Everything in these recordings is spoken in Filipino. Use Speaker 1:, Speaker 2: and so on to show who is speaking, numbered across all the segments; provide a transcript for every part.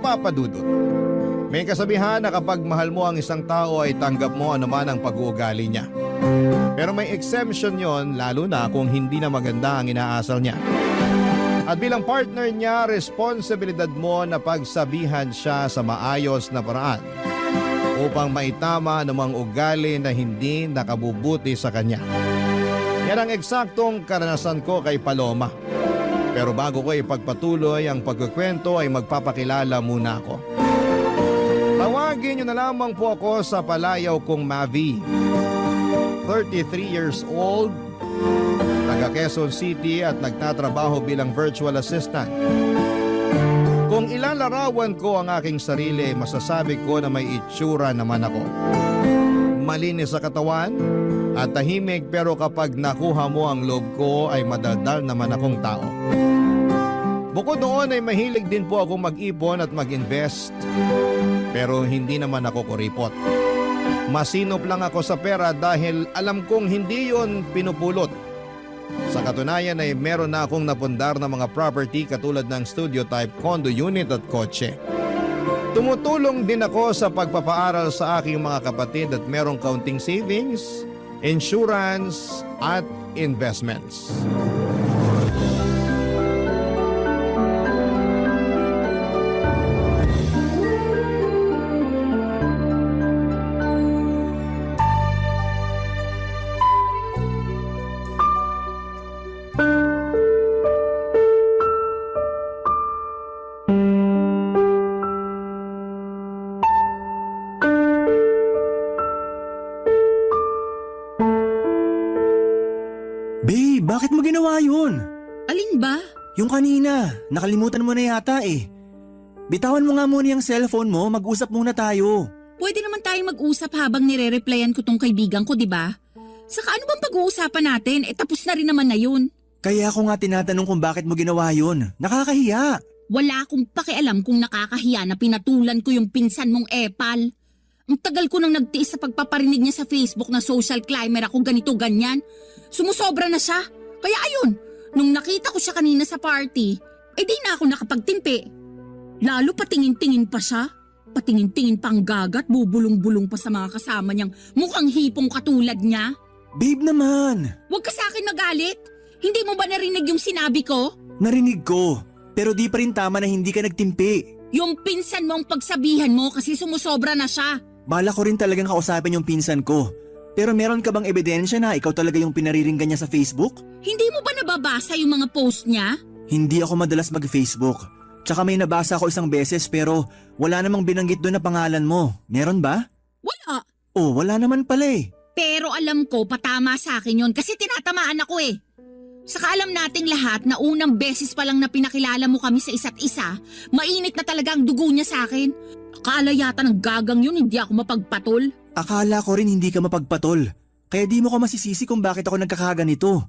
Speaker 1: Papa Dudut. May kasabihan na kapag mahal mo ang isang tao ay tanggap mo anuman ang pag-uugali niya. Pero may exemption yon, lalo na kung hindi na maganda ang inaasal niya. At bilang partner niya, responsibilidad mo na pagsabihan siya sa maayos na paraan upang maitama anumang ugali na hindi nakabubuti sa kanya. Yan ang eksaktong karanasan ko kay Paloma. Pero bago ko ipagpatuloy ang pagkukwento ay magpapakilala muna ako. Tawagin niyo na lamang po ako sa palayaw kong Mavi. 33 years old, taga Quezon City at nagtatrabaho bilang virtual assistant. Kung ilalarawan ko ang aking sarili, masasabi ko na may itsura naman ako. Malinis sa katawan at tahimik, pero kapag nakuha mo ang loob ko ay madaldal naman akong tao. Bukod doon ay mahilig din po ako mag-ipon at mag-invest, pero hindi naman ako kuripot. Masinop lang ako sa pera dahil alam kong hindi yon pinupulot. Sa katunayan ay meron na akong napundar na mga property katulad ng studio type, condo unit at kotse. Tumutulong din ako sa pagpapaaral sa aking mga kapatid at merong kaunting savings, insurance at investments.
Speaker 2: Babe, bakit mo ginawa yun?
Speaker 3: Alin ba?
Speaker 2: Yung kanina, nakalimutan mo na yata eh. Bitawan mo nga muna yung cellphone mo, mag-usap muna tayo.
Speaker 3: Pwede naman tayong mag-usap habang nire-replyan ko tong kaibigan ko, di ba? Saka ano bang pag-uusapan natin? Tapos na rin naman na yun.
Speaker 2: Kaya ako nga tinatanong kung bakit mo ginawa yun. Nakakahiya.
Speaker 3: Wala akong pakialam kung nakakahiya na pinatulan ko yung pinsan mong epal. Ang tagal ko nang nagtiis sa pagpaparinig niya sa Facebook na social climber ako ganito-ganyan. Sumusobra na siya. Kaya ayun, nung nakita ko siya kanina sa party, di na ako nakapagtimpi. Lalo patingin-tingin pa siya. Patingin-tingin pang gagat, bubulong-bulong pa sa mga kasama niyang mukhang hipong katulad niya.
Speaker 2: Babe naman.
Speaker 3: Huwag ka sa akin magalit. Hindi mo ba narinig yung sinabi ko?
Speaker 2: Narinig ko, pero di pa rin tama na hindi ka nagtimpi.
Speaker 3: Yung pinsan mong pagsabihan mo kasi sumusobra na siya.
Speaker 2: Bala ko rin talagang kausapin yung pinsan ko. Pero meron ka bang ebidensya na ikaw talaga yung pinariringgan niya sa Facebook?
Speaker 3: Hindi mo ba nababasa yung mga post niya?
Speaker 2: Hindi ako madalas mag-Facebook. Tsaka may nabasa ako isang beses pero wala namang binanggit doon na pangalan mo. Meron ba?
Speaker 3: Wala.
Speaker 2: Oh, wala naman pala eh.
Speaker 3: Pero alam ko patama sa akin yun kasi tinatamaan ako eh. Saka alam nating lahat na unang beses pa lang na pinakilala mo kami sa isa't isa, mainit na talaga ang dugo niya sa akin. Akala yata ng gagang yun hindi ako mapagpatol.
Speaker 2: Akala ko rin hindi ka mapagpatol. Kaya di mo ko masisisi kung bakit ako nagkakaganito.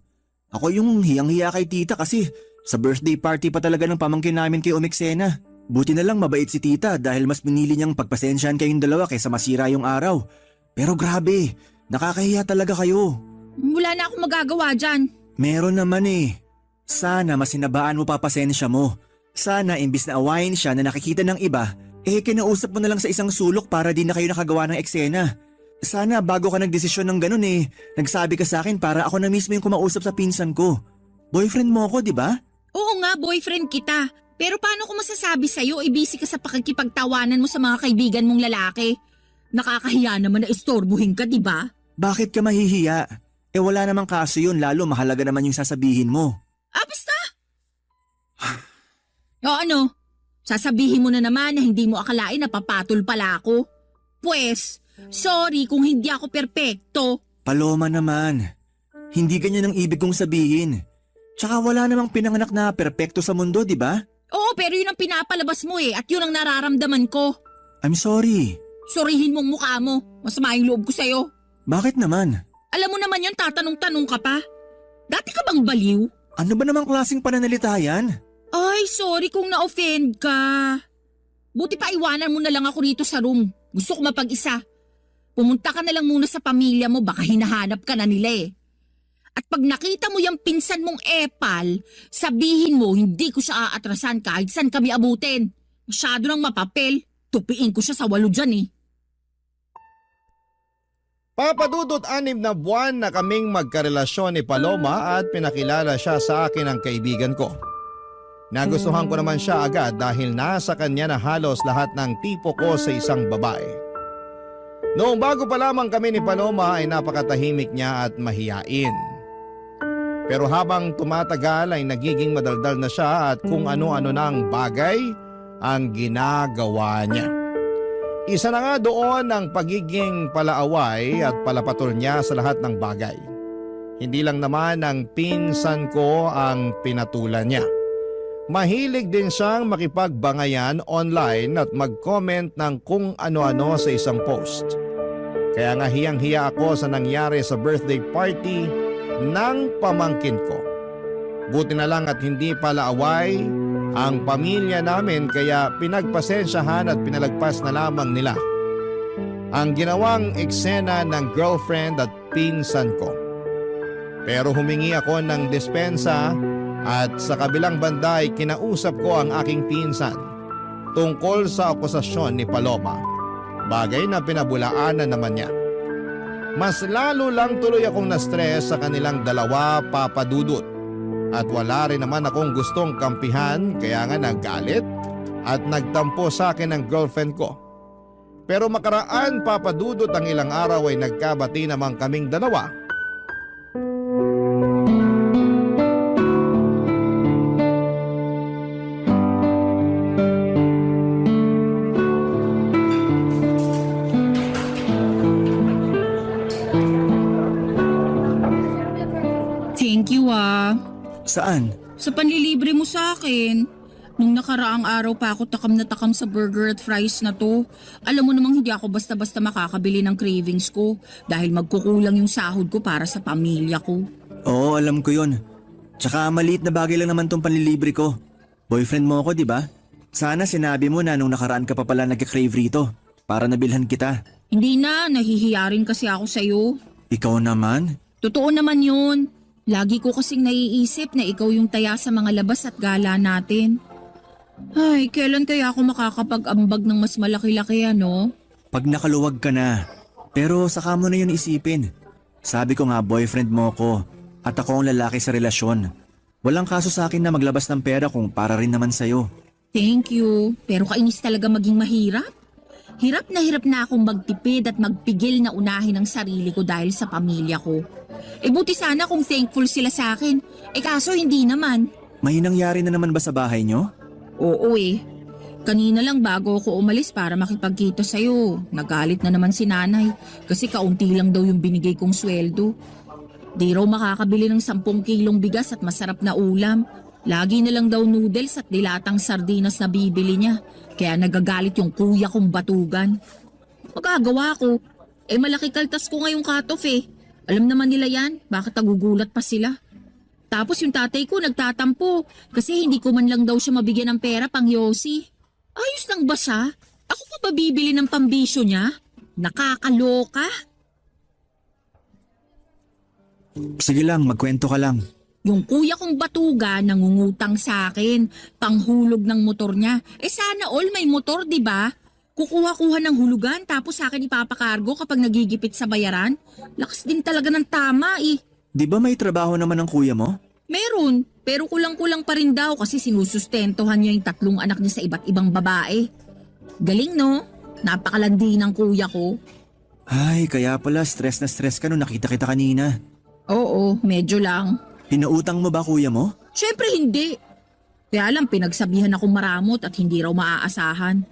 Speaker 2: Ako yung hiyang-hiya kay tita kasi sa birthday party pa talaga ng pamangkin namin kay Umexena. Buti na lang mabait si tita dahil mas pinili niyang pagpasensyahan kayong dalawa kaysa masira yung araw. Pero grabe, nakakahiya talaga kayo.
Speaker 3: Wala na akong magagawa dyan.
Speaker 2: Meron naman eh. Sana masinabaan mo pa pasensya mo. Sana imbis na awayin siya na nakikita ng iba, kinausap mo na lang sa isang sulok para di na kayo nakagawa ng eksena. Sana bago ka nagdesisyon ng ganun nagsabi ka sa akin para ako na mismo yung kumausap sa pinsan ko. Boyfriend mo ako, di ba?
Speaker 3: Oo nga, boyfriend kita. Pero paano ko masasabi sa'yo, busy ka sa pakikipagtawanan mo sa mga kaibigan mong lalaki? Nakakahiya naman na istorbuhin ka, di ba?
Speaker 2: Bakit ka mahihiya? Wala namang kaso yun, lalo mahalaga naman yung sasabihin mo.
Speaker 3: Basta! O ano? Sasabihin mo na naman na hindi mo akalain na papatol pala ako? Pwes, sorry kung hindi ako perpekto.
Speaker 2: Paloma naman, hindi ganyan ang ibig kong sabihin. Tsaka wala namang pinanganak na perpekto sa mundo, di ba?
Speaker 3: Oo, pero yun ang pinapalabas mo at yun ang nararamdaman ko.
Speaker 2: I'm sorry.
Speaker 3: Sorihin mong mukha mo, masama yung loob ko sa'yo.
Speaker 2: Bakit naman?
Speaker 3: Alam mo naman yun, tatanong-tanong ka pa. Dati ka bang baliw?
Speaker 2: Ano ba namang klaseng pananalita yan?
Speaker 3: Ay, sorry kung na-offend ka. Buti pa iwanan mo na lang ako rito sa room. Gusto ko mapag-isa. Pumunta ka na lang muna sa pamilya mo, baka hinahanap ka na nila At pag nakita mo yung pinsan mong epal, sabihin mo hindi ko siya aatrasan kahit saan kami abutin. Masyado ng mapapel. Tupiin ko siya sa 8 dyan eh.
Speaker 1: Papadudot 6 na buwan na kaming magkarelasyon ni Paloma at pinakilala siya sa akin ng kaibigan ko. Nagustuhan ko naman siya agad dahil nasa kanya na halos lahat ng tipo ko sa isang babae. Noong bago pa lamang kami ni Paloma ay napakatahimik niya at mahiyain. Pero habang tumatagal ay nagiging madaldal na siya at kung ano-ano na ang bagay ang ginagawa niya. Isa na nga doon ang pagiging palaaway at palapatol niya sa lahat ng bagay. Hindi lang naman ang pinsan ko ang pinatulan niya. Mahilig din siyang makipagbangayan online at mag-comment ng kung ano-ano sa isang post. Kaya nga hiyang-hiya ako sa nangyari sa birthday party ng pamangkin ko. Buti na lang at hindi palaaway ang pamilya namin kaya pinagpasensyahan at pinalagpas na lamang nila ang ginawang eksena ng girlfriend at pinsan ko. Pero humingi ako ng dispensa at sa kabilang banda ay kinausap ko ang aking pinsan tungkol sa akusasyon ni Paloma. Bagay na pinabulaanan naman niya. Mas lalo lang tuloy akong na-stress sa kanilang dalawa, papadudot. At wala rin naman akong gustong kampihan kaya nga naggalit at nagtampo sa akin ng girlfriend ko. Pero makaraan papadudot ang ilang araw ay nagkabati naman kaming dalawa.
Speaker 3: Thank you ah.
Speaker 2: Saan?
Speaker 3: Sa panlilibre mo sa akin. Nung nakaraang araw pa ako takam na takam sa burger at fries na to. Alam mo namang hindi ako basta-basta makakabili ng cravings ko dahil magkukulang yung sahod ko para sa pamilya ko.
Speaker 2: Oo, alam ko yun. Tsaka maliit na bagay lang naman tong panlilibre ko. Boyfriend mo ako, di ba? Sana sinabi mo na nung nakaraan ka pa pala nagka-crave rito para nabilhan kita.
Speaker 3: Hindi na, nahihiya rin kasi ako sa'yo.
Speaker 2: Ikaw naman?
Speaker 3: Totoo naman yun. Lagi ko kasing naiisip na ikaw yung taya sa mga labas at gala natin. Ay, kailan kaya ako makakapag-ambag ng mas malaki-laki ano?
Speaker 2: Pag nakaluwag ka na. Pero saka mo na yun isipin. Sabi ko nga boyfriend mo ko at ako ang lalaki sa relasyon. Walang kaso sa akin na maglabas ng pera kung para rin naman sa'yo.
Speaker 3: Thank you. Pero kainis talaga maging mahirap. Hirap na akong magtipid at magpigil na unahin ang sarili ko dahil sa pamilya ko. Buti sana kung thankful sila sa akin. Kaso hindi naman.
Speaker 2: May nangyari na naman ba sa bahay nyo?
Speaker 3: Oo Kanina lang bago ako umalis para makipagkita sa'yo. Nagalit na naman si nanay kasi kaunti lang daw yung binigay kong sweldo. Di raw makakabili ng 10 kilong bigas at masarap na ulam. Lagi na lang daw noodles at dilatang sardinas na bibili niya. Kaya nagagalit yung kuya kong batugan. Magagawa ko. Malaki kaltas ko ngayong cut-off Alam naman nila yan, bakit nagugulat pa sila? Tapos yung tatay ko nagtatampo kasi hindi ko man lang daw siya mabigyan ng pera pang yosi. Ayos lang ba siya? Ako pa ba bibili ng pambisyo niya? Nakakaloka.
Speaker 2: Sige lang, magkwento ka lang.
Speaker 3: Yung kuya kong batuga nangungutang sa akin, panghulog ng motor niya. Sana all may motor, di ba? Kukuha-kuha ng hulugan tapos sa akin ipapakargo kapag nagigipit sa bayaran. Lakas din talaga ng tama
Speaker 2: Di ba may trabaho naman ang kuya mo?
Speaker 3: Meron, pero kulang-kulang pa rin daw kasi sinusustentuhan niya yung 3 anak niya sa iba't ibang babae. Galing no? Napakalandi ng kuya ko.
Speaker 2: Ay, kaya pala stress na stress ka nung nakita kita kanina.
Speaker 3: Oo, medyo lang.
Speaker 2: Pinautang mo ba kuya mo?
Speaker 3: Syempre hindi. Kaya lang pinagsabihan akong maramot at hindi raw maaasahan.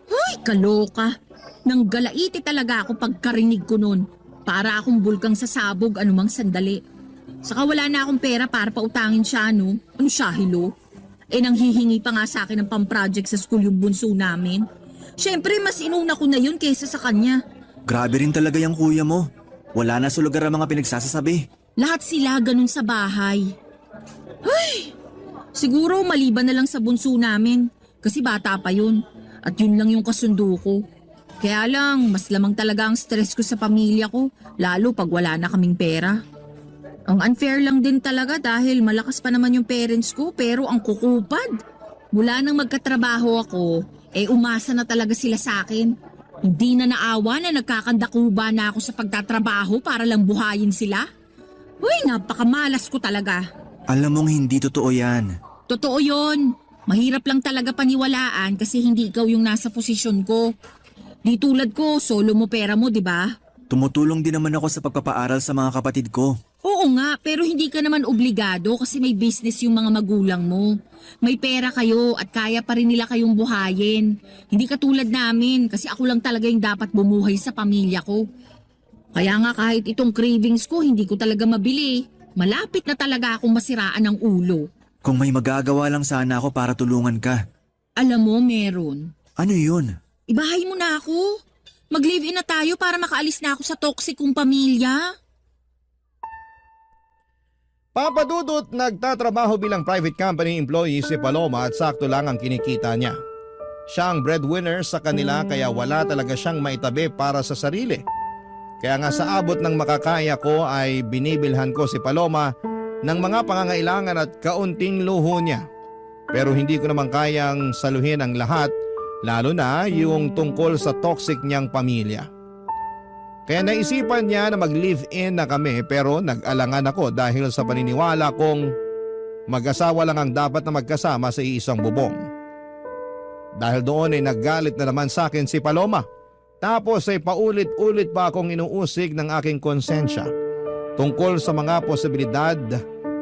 Speaker 3: Ay, kaloka. Nang galaiti talaga ako pagkarinig ko nun. Para akong bulkang sasabog anumang sandali. Saka wala na akong pera para pautangin siya, no? Ano siya, hilo? Nang hihingi pa nga sa akin ng pamproject sa school yung bunso namin. Syempre, mas inuna ko na yun kaysa sa kanya.
Speaker 2: Grabe rin talaga yung kuya mo. Wala na sa lugar ang mga pinagsasasabi.
Speaker 3: Lahat sila ganun sa bahay. Ay! Siguro maliban na lang sa bunso namin. Kasi bata pa yun. At yun lang yung kasundo ko. Kaya lang, mas lamang talaga ang stress ko sa pamilya ko. Lalo pag wala na kaming pera. Ang unfair lang din talaga dahil malakas pa naman yung parents ko pero ang kukupad. Mula nang magkatrabaho ako, umasa na talaga sila sa akin. Hindi na naawa na nagkakandakuba na ako sa pagtatrabaho para lang buhayin sila. Uy, napakamalas ko talaga.
Speaker 2: Alam mong hindi totoo yan.
Speaker 3: Totoo yon. Mahirap lang talaga paniwalaan kasi hindi ikaw yung nasa posisyon ko. Di tulad ko, solo mo pera mo, di ba?
Speaker 2: Tumutulong din naman ako sa pagpapaaral sa mga kapatid ko.
Speaker 3: Oo nga, pero hindi ka naman obligado kasi may business yung mga magulang mo. May pera kayo at kaya pa rin nila kayong buhayin. Hindi ka tulad namin kasi ako lang talaga yung dapat bumuhay sa pamilya ko. Kaya nga kahit itong cravings ko hindi ko talaga mabili. Malapit na talaga akong masiraan ng ulo.
Speaker 2: Kung may magagawa lang sana ako para tulungan ka.
Speaker 3: Alam mo, meron.
Speaker 2: Ano yun?
Speaker 3: Ibahay mo na ako. Mag-live-in na tayo para makaalis na ako sa toxic kong pamilya.
Speaker 1: Papa Dudut, nagtatrabaho bilang private company employee si Paloma at sakto lang ang kinikita niya. Siya ang breadwinner sa kanila kaya wala talaga siyang maitabi para sa sarili. Kaya nga sa abot ng makakaya ko ay binibilhan ko si Paloma ng mga pangangailangan at kaunting luho niya. Pero hindi ko naman kayang saluhin ang lahat, lalo na yung tungkol sa toxic niyang pamilya. Kaya naisipan niya na mag-live-in na kami pero nag-alangan ako dahil sa paniniwala kong mag-asawa lang ang dapat na magkasama sa iisang bubong. Dahil doon ay naggalit na naman sa akin si Paloma. Tapos ay paulit-ulit pa akong inuusig ng aking konsensya tungkol sa mga posibilidad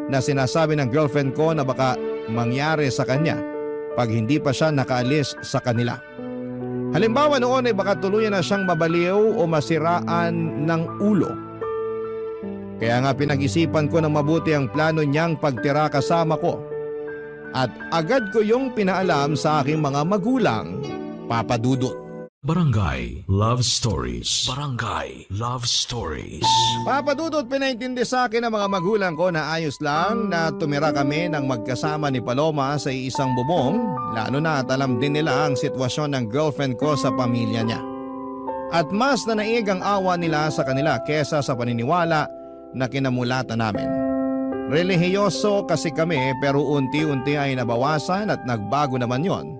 Speaker 1: na sinasabi ng girlfriend ko na baka mangyari sa kanya pag hindi pa siya nakaalis sa kanila. Halimbawa noon ay baka tuluyan na siyang mabaliw o masiraan ng ulo. Kaya nga pinag-isipan ko ng mabuti ang plano niyang pagtira kasama ko. At agad ko yung pinaalam sa aking mga magulang, Papa Dudut.
Speaker 4: Barangay Love Stories. Barangay Love Stories.
Speaker 1: Papa Dudut, pinaintindi sa akin ng mga magulang ko na ayos lang na tumira kami ng magkasama ni Paloma sa isang bubong, lalo na at alam din nila ang sitwasyon ng girlfriend ko sa pamilya niya. At mas nanaig ang awa nila sa kanila kesa sa paniniwala na kinamulatan namin. Relihiyoso kasi kami pero unti-unti ay nabawasan at nagbago naman yon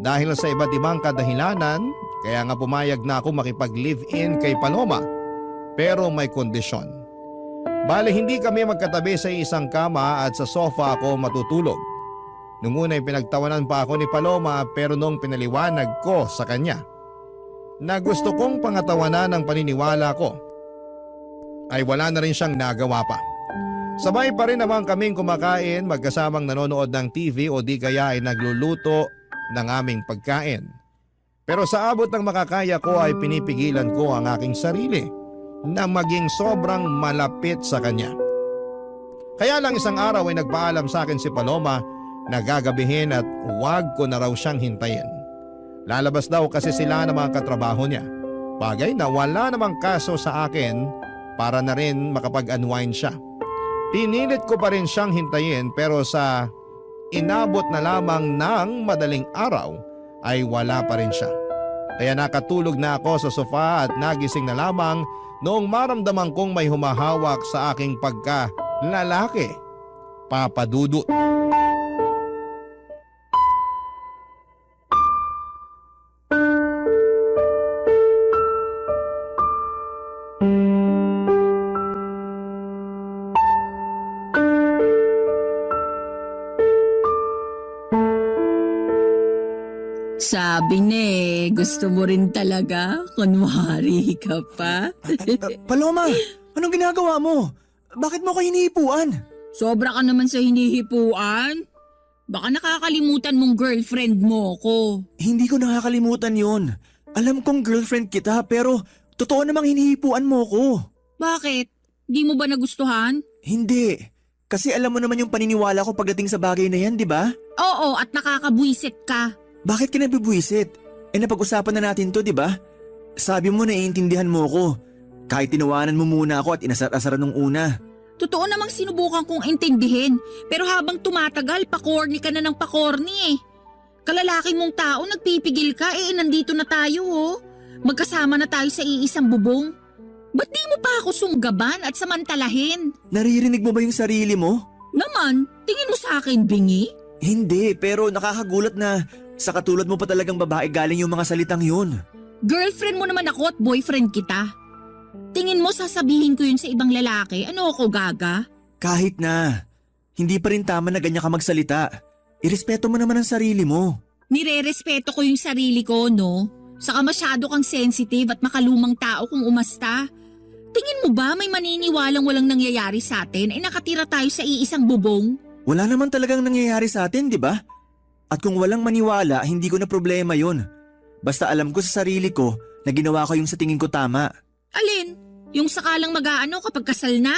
Speaker 1: dahil sa iba't ibang kadahilanan. Kaya nga pumayag na ako makipag-live-in kay Paloma pero may kondisyon. Bale hindi kami magkatabi sa isang kama at sa sofa ako matutulog. Nung una ay pinagtawanan pa ako ni Paloma pero nung pinaliwanag ko sa kanya na gusto kong pangatawanan ng paniniwala ko ay wala na rin siyang nagawa pa. Sabay pa rin naman kaming kumakain magkasamang nanonood ng TV o di kaya ay nagluluto ng aming pagkain. Pero sa abot ng makakaya ko ay pinipigilan ko ang aking sarili na maging sobrang malapit sa kanya. Kaya lang isang araw ay nagpaalam sa akin si Paloma na gagabihin at huwag ko na raw siyang hintayin. Lalabas daw kasi sila ng mga katrabaho niya. Bagay na wala namang kaso sa akin para na rin makapag-unwind siya. Pinilit ko pa rin siyang hintayin pero sa inabot na lamang ng madaling araw ay wala pa rin siya. Kaya nakatulog na ako sa sofa at nagising na lamang noong maramdaman kong may humahawak sa aking pagka-lalaki. Papa Dudut.
Speaker 3: Sabi gusto mo rin talaga? Kunwari ka pa?
Speaker 2: Paloma, anong ginagawa mo? Bakit mo ko hinihipuan?
Speaker 3: Sobra ka naman sa hinihipuan. Baka nakakalimutan mong girlfriend mo ko.
Speaker 2: Hindi ko nakakalimutan yon. Alam kong girlfriend kita pero totoo namang hinihipuan mo ko.
Speaker 3: Bakit? Di mo ba nagustuhan?
Speaker 2: Hindi. Kasi alam mo naman yung paniniwala ko pagdating sa bagay na yan, di ba?
Speaker 3: Oo, at nakakabwisit ka.
Speaker 2: Bakit ka nabibwisit? Napag-usapan na natin to, di ba? Sabi mo naiintindihan mo ko. Kahit tinawanan mo muna ako at inasar-asaran nung una.
Speaker 3: Totoo namang sinubukan kong intindihin. Pero habang tumatagal, pakorni ka na ng pakorni eh. Kalalaki mong tao, nagpipigil ka nandito na tayo oh. Magkasama na tayo sa iisang bubong. Ba't di mo pa ako sunggaban at samantalahin?
Speaker 2: Naririnig mo ba yung sarili mo?
Speaker 3: Naman, tingin mo sa akin, bingi?
Speaker 2: Hindi, pero nakakagulat na sa katulad mo pa talagang babae galing yung mga salitang yun.
Speaker 3: Girlfriend mo naman ako at boyfriend kita. Tingin mo sasabihin ko yun sa ibang lalaki? Ano ako, gaga?
Speaker 2: Kahit na, hindi pa rin tama na ganyan ka magsalita. Irespeto mo naman ang sarili mo.
Speaker 3: Nire-respeto ko yung sarili ko, no? Saka masyado kang sensitive at makalumang tao kung umasta. Tingin mo ba may maniniwalang walang nangyayari sa atin ay nakatira tayo sa iisang bubong?
Speaker 2: Wala naman talagang nangyayari sa atin, di ba? At kung walang maniwala, hindi ko na problema yun. Basta alam ko sa sarili ko na ginawa ko yung sa tingin ko tama.
Speaker 3: Alin? Yung sakalang mag-aano kapag kasal na?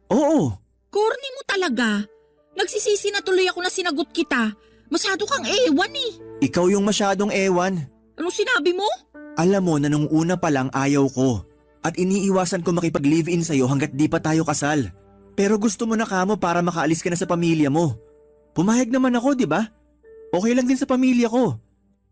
Speaker 2: Oo,
Speaker 3: Corny mo talaga. Nagsisisi na tuloy ako na sinagot kita. Masyado kang ewan eh.
Speaker 2: ikaw yung masyadong ewan.
Speaker 3: Anong sinabi mo?
Speaker 2: Alam mo na nung una pa lang ayaw ko. At iniiwasan ko makipag-live-in sa'yo hanggat di pa tayo kasal. Pero gusto mo na kamo para makaalis ka na sa pamilya mo. Pumayag naman ako, di ba? Okay lang din sa pamilya ko.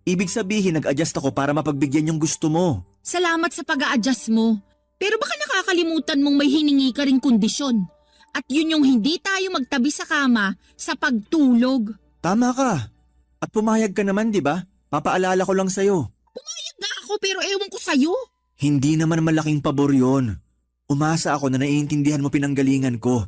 Speaker 2: Ibig sabihin nag-adjust ako para mapagbigyan yung gusto mo.
Speaker 3: Salamat sa pag-a-adjust mo. Pero baka nakakalimutan mong may hiningi ka ring kondisyon. At yun yung hindi tayo magtabi sa kama sa pagtulog.
Speaker 2: Tama ka. At pumayag ka naman, di ba? Papaalala ko lang sa'yo.
Speaker 3: Pumayag nga ako pero ewan ko sa'yo.
Speaker 2: Hindi naman malaking pabor yun. Umasa ako na naiintindihan mo pinanggalingan ko.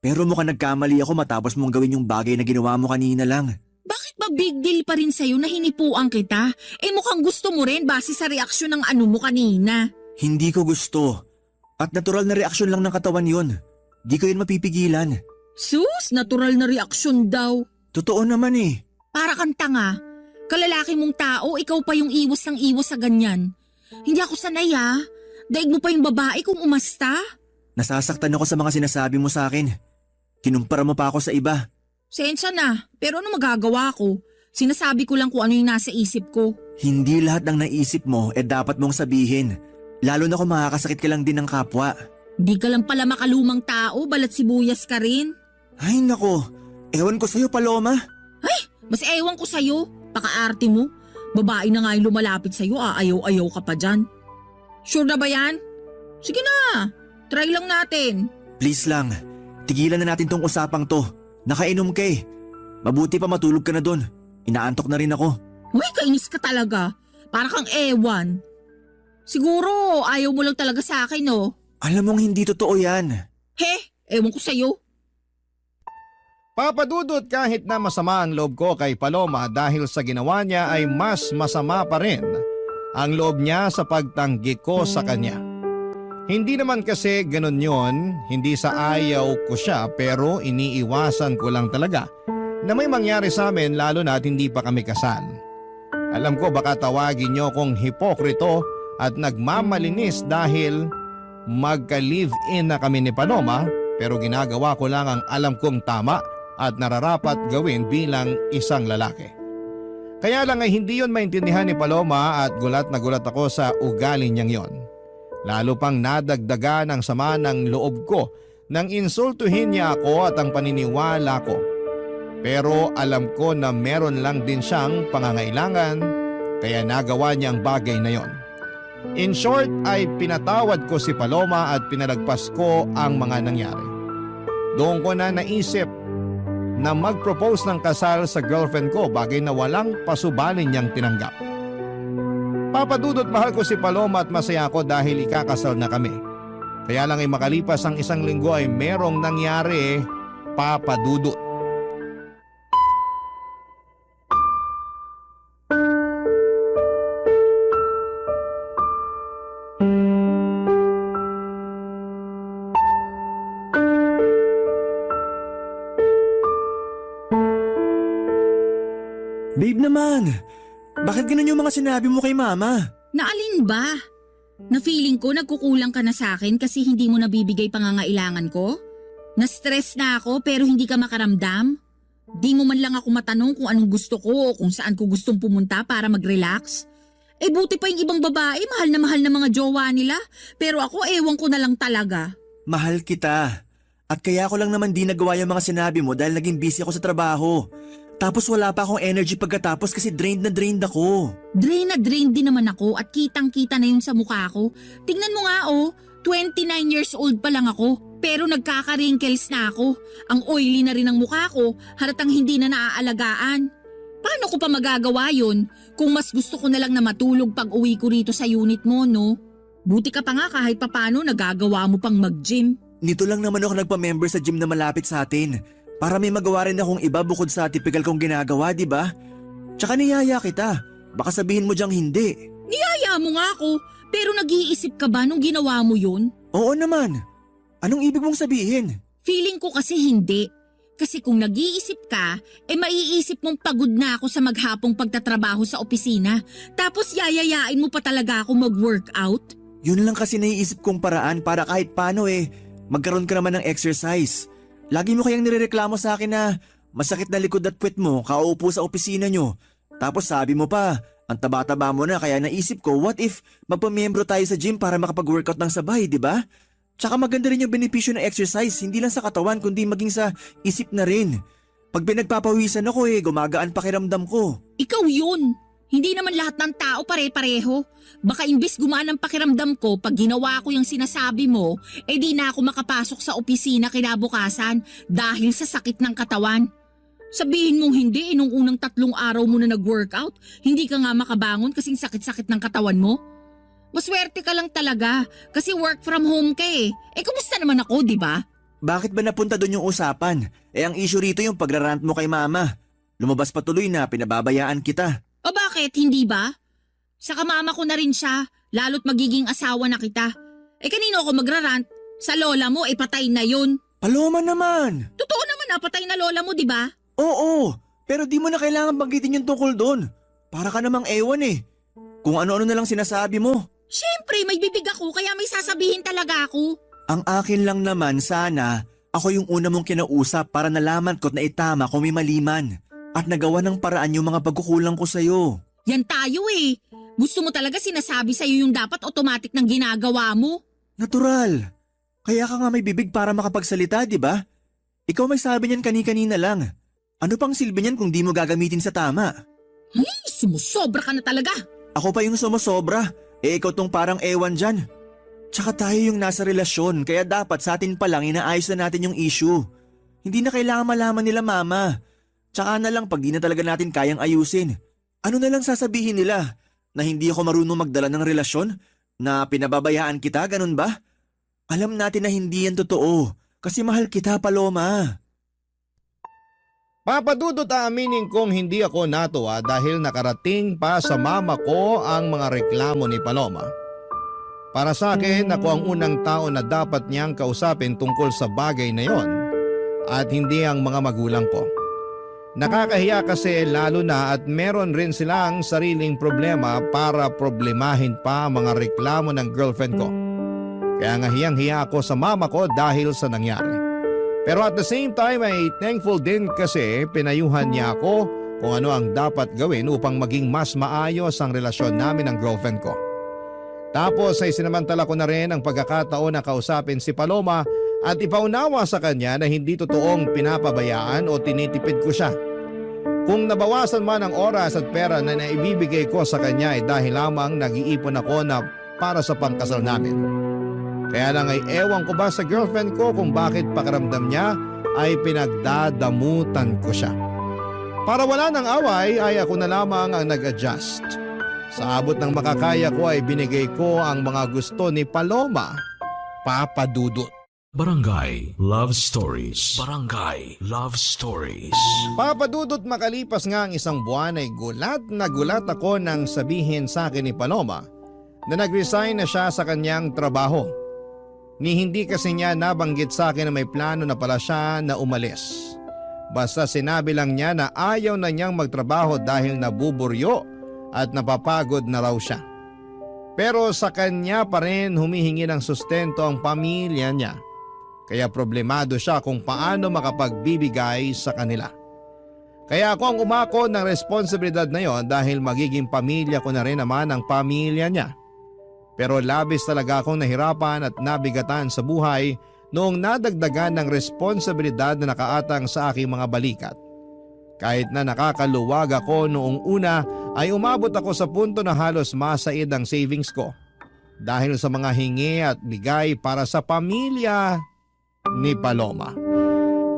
Speaker 2: Pero mukhang nagkamali ako matapos mong gawin yung bagay na ginawa mo kanina lang.
Speaker 3: Bakit ba big deal pa rin sa'yo na hinipuan kita? Mukhang gusto mo rin base sa reaksyon ng ano mo kanina.
Speaker 2: Hindi ko gusto. At natural na reaksyon lang ng katawan yun. Di ko yun mapipigilan.
Speaker 3: Sus, natural na reaksyon daw.
Speaker 2: Totoo naman eh.
Speaker 3: Para kang tanga. Kalalaki mong tao, ikaw pa yung iwas ng iwas sa ganyan. Hindi ako sanay Daig mo pa yung babae kung umasta.
Speaker 2: Nasasaktan ako sa mga sinasabi mo sa akin. Kinumpara mo pa ako sa iba.
Speaker 3: Sensya na, pero ano magagawa ko? Sinasabi ko lang kung ano yung nasa isip ko.
Speaker 2: Hindi lahat ng naisip mo dapat mong sabihin. Lalo na kung makakasakit ka lang din ng kapwa.
Speaker 3: Di ka lang pala makalumang tao, balat sibuyas ka rin.
Speaker 2: Ay nako, ewan ko sa'yo Paloma.
Speaker 3: Mas ewan ko sa'yo, pakaarte mo. Babae na nga yung lumalapit sa'yo, ayaw-ayaw ka pa dyan. Sure na ba yan? Sige na, try lang natin.
Speaker 2: Please lang, tigilan na natin tong usapang to. Nakainom ka eh. Mabuti pa matulog ka na dun. Inaantok na rin ako.
Speaker 3: Uy, kainis ka talaga. Para kang ewan. Siguro ayaw mo lang talaga sa akin, no?
Speaker 2: Alam mong hindi totoo yan.
Speaker 3: Ewan ko sa'yo.
Speaker 1: Papadudot kahit na masama ang loob ko kay Paloma dahil sa ginawa niya ay mas masama pa rin ang loob niya sa pagtanggi ko sa kanya. Hindi naman kasi ganun yon, hindi sa ayaw ko siya pero iniiwasan ko lang talaga na may mangyari sa amin lalo na at hindi pa kami kasal. Alam ko baka tawagin niyo kong hipokrito at nagmamalinis dahil magka-live-in na kami ni Paloma pero ginagawa ko lang ang alam kong tama at nararapat gawin bilang isang lalaki. Kaya lang ay hindi yon maintindihan ni Paloma at gulat na gulat ako sa ugali niyang yon. Lalo pang nadagdagan ang sama ng loob ko nang insultuhin niya ako at ang paniniwala ko. Pero alam ko na meron lang din siyang pangangailangan kaya nagawa niya ang bagay na yon. In short ay pinatawad ko si Paloma at pinalagpas ko ang mga nangyari. Doon ko na naisip na mag-propose ng kasal sa girlfriend ko, bagay na walang pasubanin niyang tinanggap. Papadudot mahal ko si Paloma at masaya ako dahil ikakasal na kami. Kaya lang ay makalipas ang isang linggo ay merong nangyari, papadudot.
Speaker 2: Babe naman, bakit ganun yung mga sinabi mo kay mama?
Speaker 3: Naalin ba? Na feeling ko nagkukulang ka na sa akin kasi hindi mo nabibigay pangangailangan ko? Na-stress na ako pero hindi ka makaramdam? Di mo man lang ako matanong kung anong gusto ko o kung saan ko gustong pumunta para mag-relax? Buti pa yung ibang babae, mahal na mga jowa nila. Pero ako ewan ko na lang talaga.
Speaker 2: Mahal kita. At kaya ko lang naman di nagawa yung mga sinabi mo dahil naging busy ako sa trabaho. Tapos wala pa akong energy pagkatapos kasi drained na drained ako.
Speaker 3: Drain na drain din naman ako at kitang-kita na yun sa mukha ko. Tingnan mo nga 29 years old pa lang ako. Pero nagkaka-wrinkles na ako. Ang oily na rin ang mukha ko, halatang hindi na naaalagaan. Paano ko pa magagawa yun kung mas gusto ko na lang na matulog pag uwi ko rito sa unit mo, no? Buti ka pa nga kahit papano nagagawa mo pang mag-gym.
Speaker 2: Nito lang naman ako nagpa-member sa gym na malapit sa atin. Para may magawa rin akong iba bukod sa typical kong ginagawa, di ba? Tsaka niyaya kita. Baka sabihin mo diyang hindi.
Speaker 3: Niyaya mo nga ako, pero nag-iisip ka ba nung ginawa mo yun?
Speaker 2: Oo naman. Anong ibig mong sabihin?
Speaker 3: Feeling ko kasi hindi. Kasi kung nag-iisip ka, maiisip mong pagod na ako sa maghapong pagtatrabaho sa opisina. Tapos yayayain mo pa talaga ako mag-workout?
Speaker 2: Yun lang kasi naiisip kong paraan para kahit paano magkaroon ka naman ng exercise. Lagi mo kayang nirereklamo sa akin na masakit na likod at puwet mo kauupo sa opisina nyo. Tapos sabi mo pa, ang taba-taba mo na kaya naisip ko what if magpamiyembro tayo sa gym para makapag-workout ng sabay, di ba? Tsaka maganda rin yung benepisyo ng exercise, hindi lang sa katawan kundi maging sa isip na rin. Pag pinagpapawisan ako gumagaan pakiramdam ko.
Speaker 3: Ikaw yun. Hindi naman lahat ng tao pare-pareho. Baka imbes gumaan ang pakiramdam ko pag ginawa ko yung sinasabi mo, di na ako makapasok sa opisina kinabukasan dahil sa sakit ng katawan. Sabihin mong hindi nung unang 3 araw mo na nag-workout, hindi ka nga makabangon kasing sakit-sakit ng katawan mo. Maswerte ka lang talaga kasi work from home ka kumusta naman ako, di ba?
Speaker 2: Bakit ba napunta doon yung usapan? Ang issue rito yung pagrarant mo kay mama. Lumabas pa tuloy na pinababayaan kita.
Speaker 3: O bakit, hindi ba? Sa kamama ko na rin siya, lalo't magiging asawa na kita. Kanino ako magrarant? Sa lola mo, patay na yun.
Speaker 2: Paloma naman!
Speaker 3: Totoo naman patay na lola mo, di ba?
Speaker 2: Oo, pero di mo na kailangan banggitin yung tungkol doon. Para ka namang ewan Kung ano-ano na lang sinasabi mo.
Speaker 3: Siyempre, may bibig ako kaya may sasabihin talaga ako.
Speaker 2: Ang akin lang naman sana, ako yung una mong kinausap para nalaman ko't na itama kung may maliman. At nagawa ng paraan yung mga pagkukulang ko sa'yo.
Speaker 3: Yan tayo Gusto mo talaga sinasabi sa'yo yung dapat automatic ng ginagawa mo?
Speaker 2: Natural. Kaya ka nga may bibig para makapagsalita, di ba? Ikaw may sabi niyan kani-kanina lang. Ano pang silbi niyan kung di mo gagamitin sa tama?
Speaker 3: Ay, sumusobra ka na talaga.
Speaker 2: Ako pa yung sumusobra. Ikaw tong parang ewan dyan. Tsaka tayo yung nasa relasyon kaya dapat sa atin pa lang inaayos na natin yung issue. Hindi na kailangan malaman nila mama. Tsaka na lang pag di na talaga natin kayang ayusin. Ano na lang sasabihin nila? Na hindi ako marunong magdala ng relasyon? Na pinababayaan kita, ganun ba? Alam natin na hindi yan totoo. Kasi mahal kita, Paloma.
Speaker 1: Papadudot aaminin kong hindi ako natuwa dahil nakarating pa sa mama ko ang mga reklamo ni Paloma. Para sa akin, ako ang unang tao na dapat niyang kausapin tungkol sa bagay na yon at hindi ang mga magulang ko. Nakakahiya kasi lalo na at meron rin silang sariling problema para problemahin pa ang mga reklamo ng girlfriend ko. Kaya nga hiyang-hiya ako sa mama ko dahil sa nangyari. Pero at the same time ay thankful din kasi pinayuhan niya ako kung ano ang dapat gawin upang maging mas maayos ang relasyon namin ng girlfriend ko. Tapos ay sinamantala ko na rin ang pagkakataon na kausapin si Paloma at ipaunawa sa kanya na hindi totoong pinapabayaan o tinitipid ko siya. Kung nabawasan man ang oras at pera na naibibigay ko sa kanya ay dahil lamang nag-iipon ako na para sa pangkasal namin. Kaya lang ay ewan ko ba sa girlfriend ko kung bakit pakiramdam niya ay pinagdadamutan ko siya. Para wala ng away ay ako na lamang ang nag-adjust. Sa abot ng makakaya ko ay binigay ko ang mga gusto ni Paloma, Papadudot.
Speaker 4: Barangay Love Stories. Barangay Love Stories.
Speaker 1: Papadudot, makalipas nga ang isang buwan ay gulat na gulat ako nang sabihin sa akin ni Paloma na nag-resign na siya sa kanyang trabaho. Ni hindi kasi niya nabanggit sa akin na may plano na pala siya na umalis. Basta sinabi lang niya na ayaw na niyang magtrabaho dahil nabuburyo at napapagod na raw siya. Pero sa kanya pa rin humihingi ng sustento ang pamilya niya. Kaya problemado siya kung paano makapagbibigay sa kanila. Kaya ako ang umako ng responsibilidad na yon dahil magiging pamilya ko na rin naman ang pamilya niya. Pero labis talaga akong nahirapan at nabigatan sa buhay noong nadagdagan ng responsibilidad na nakaatang sa aking mga balikat. Kahit na nakakaluwag ako noong una ay umabot ako sa punto na halos masaid ang savings ko. Dahil sa mga hingi at bigay para sa pamilya ni Paloma.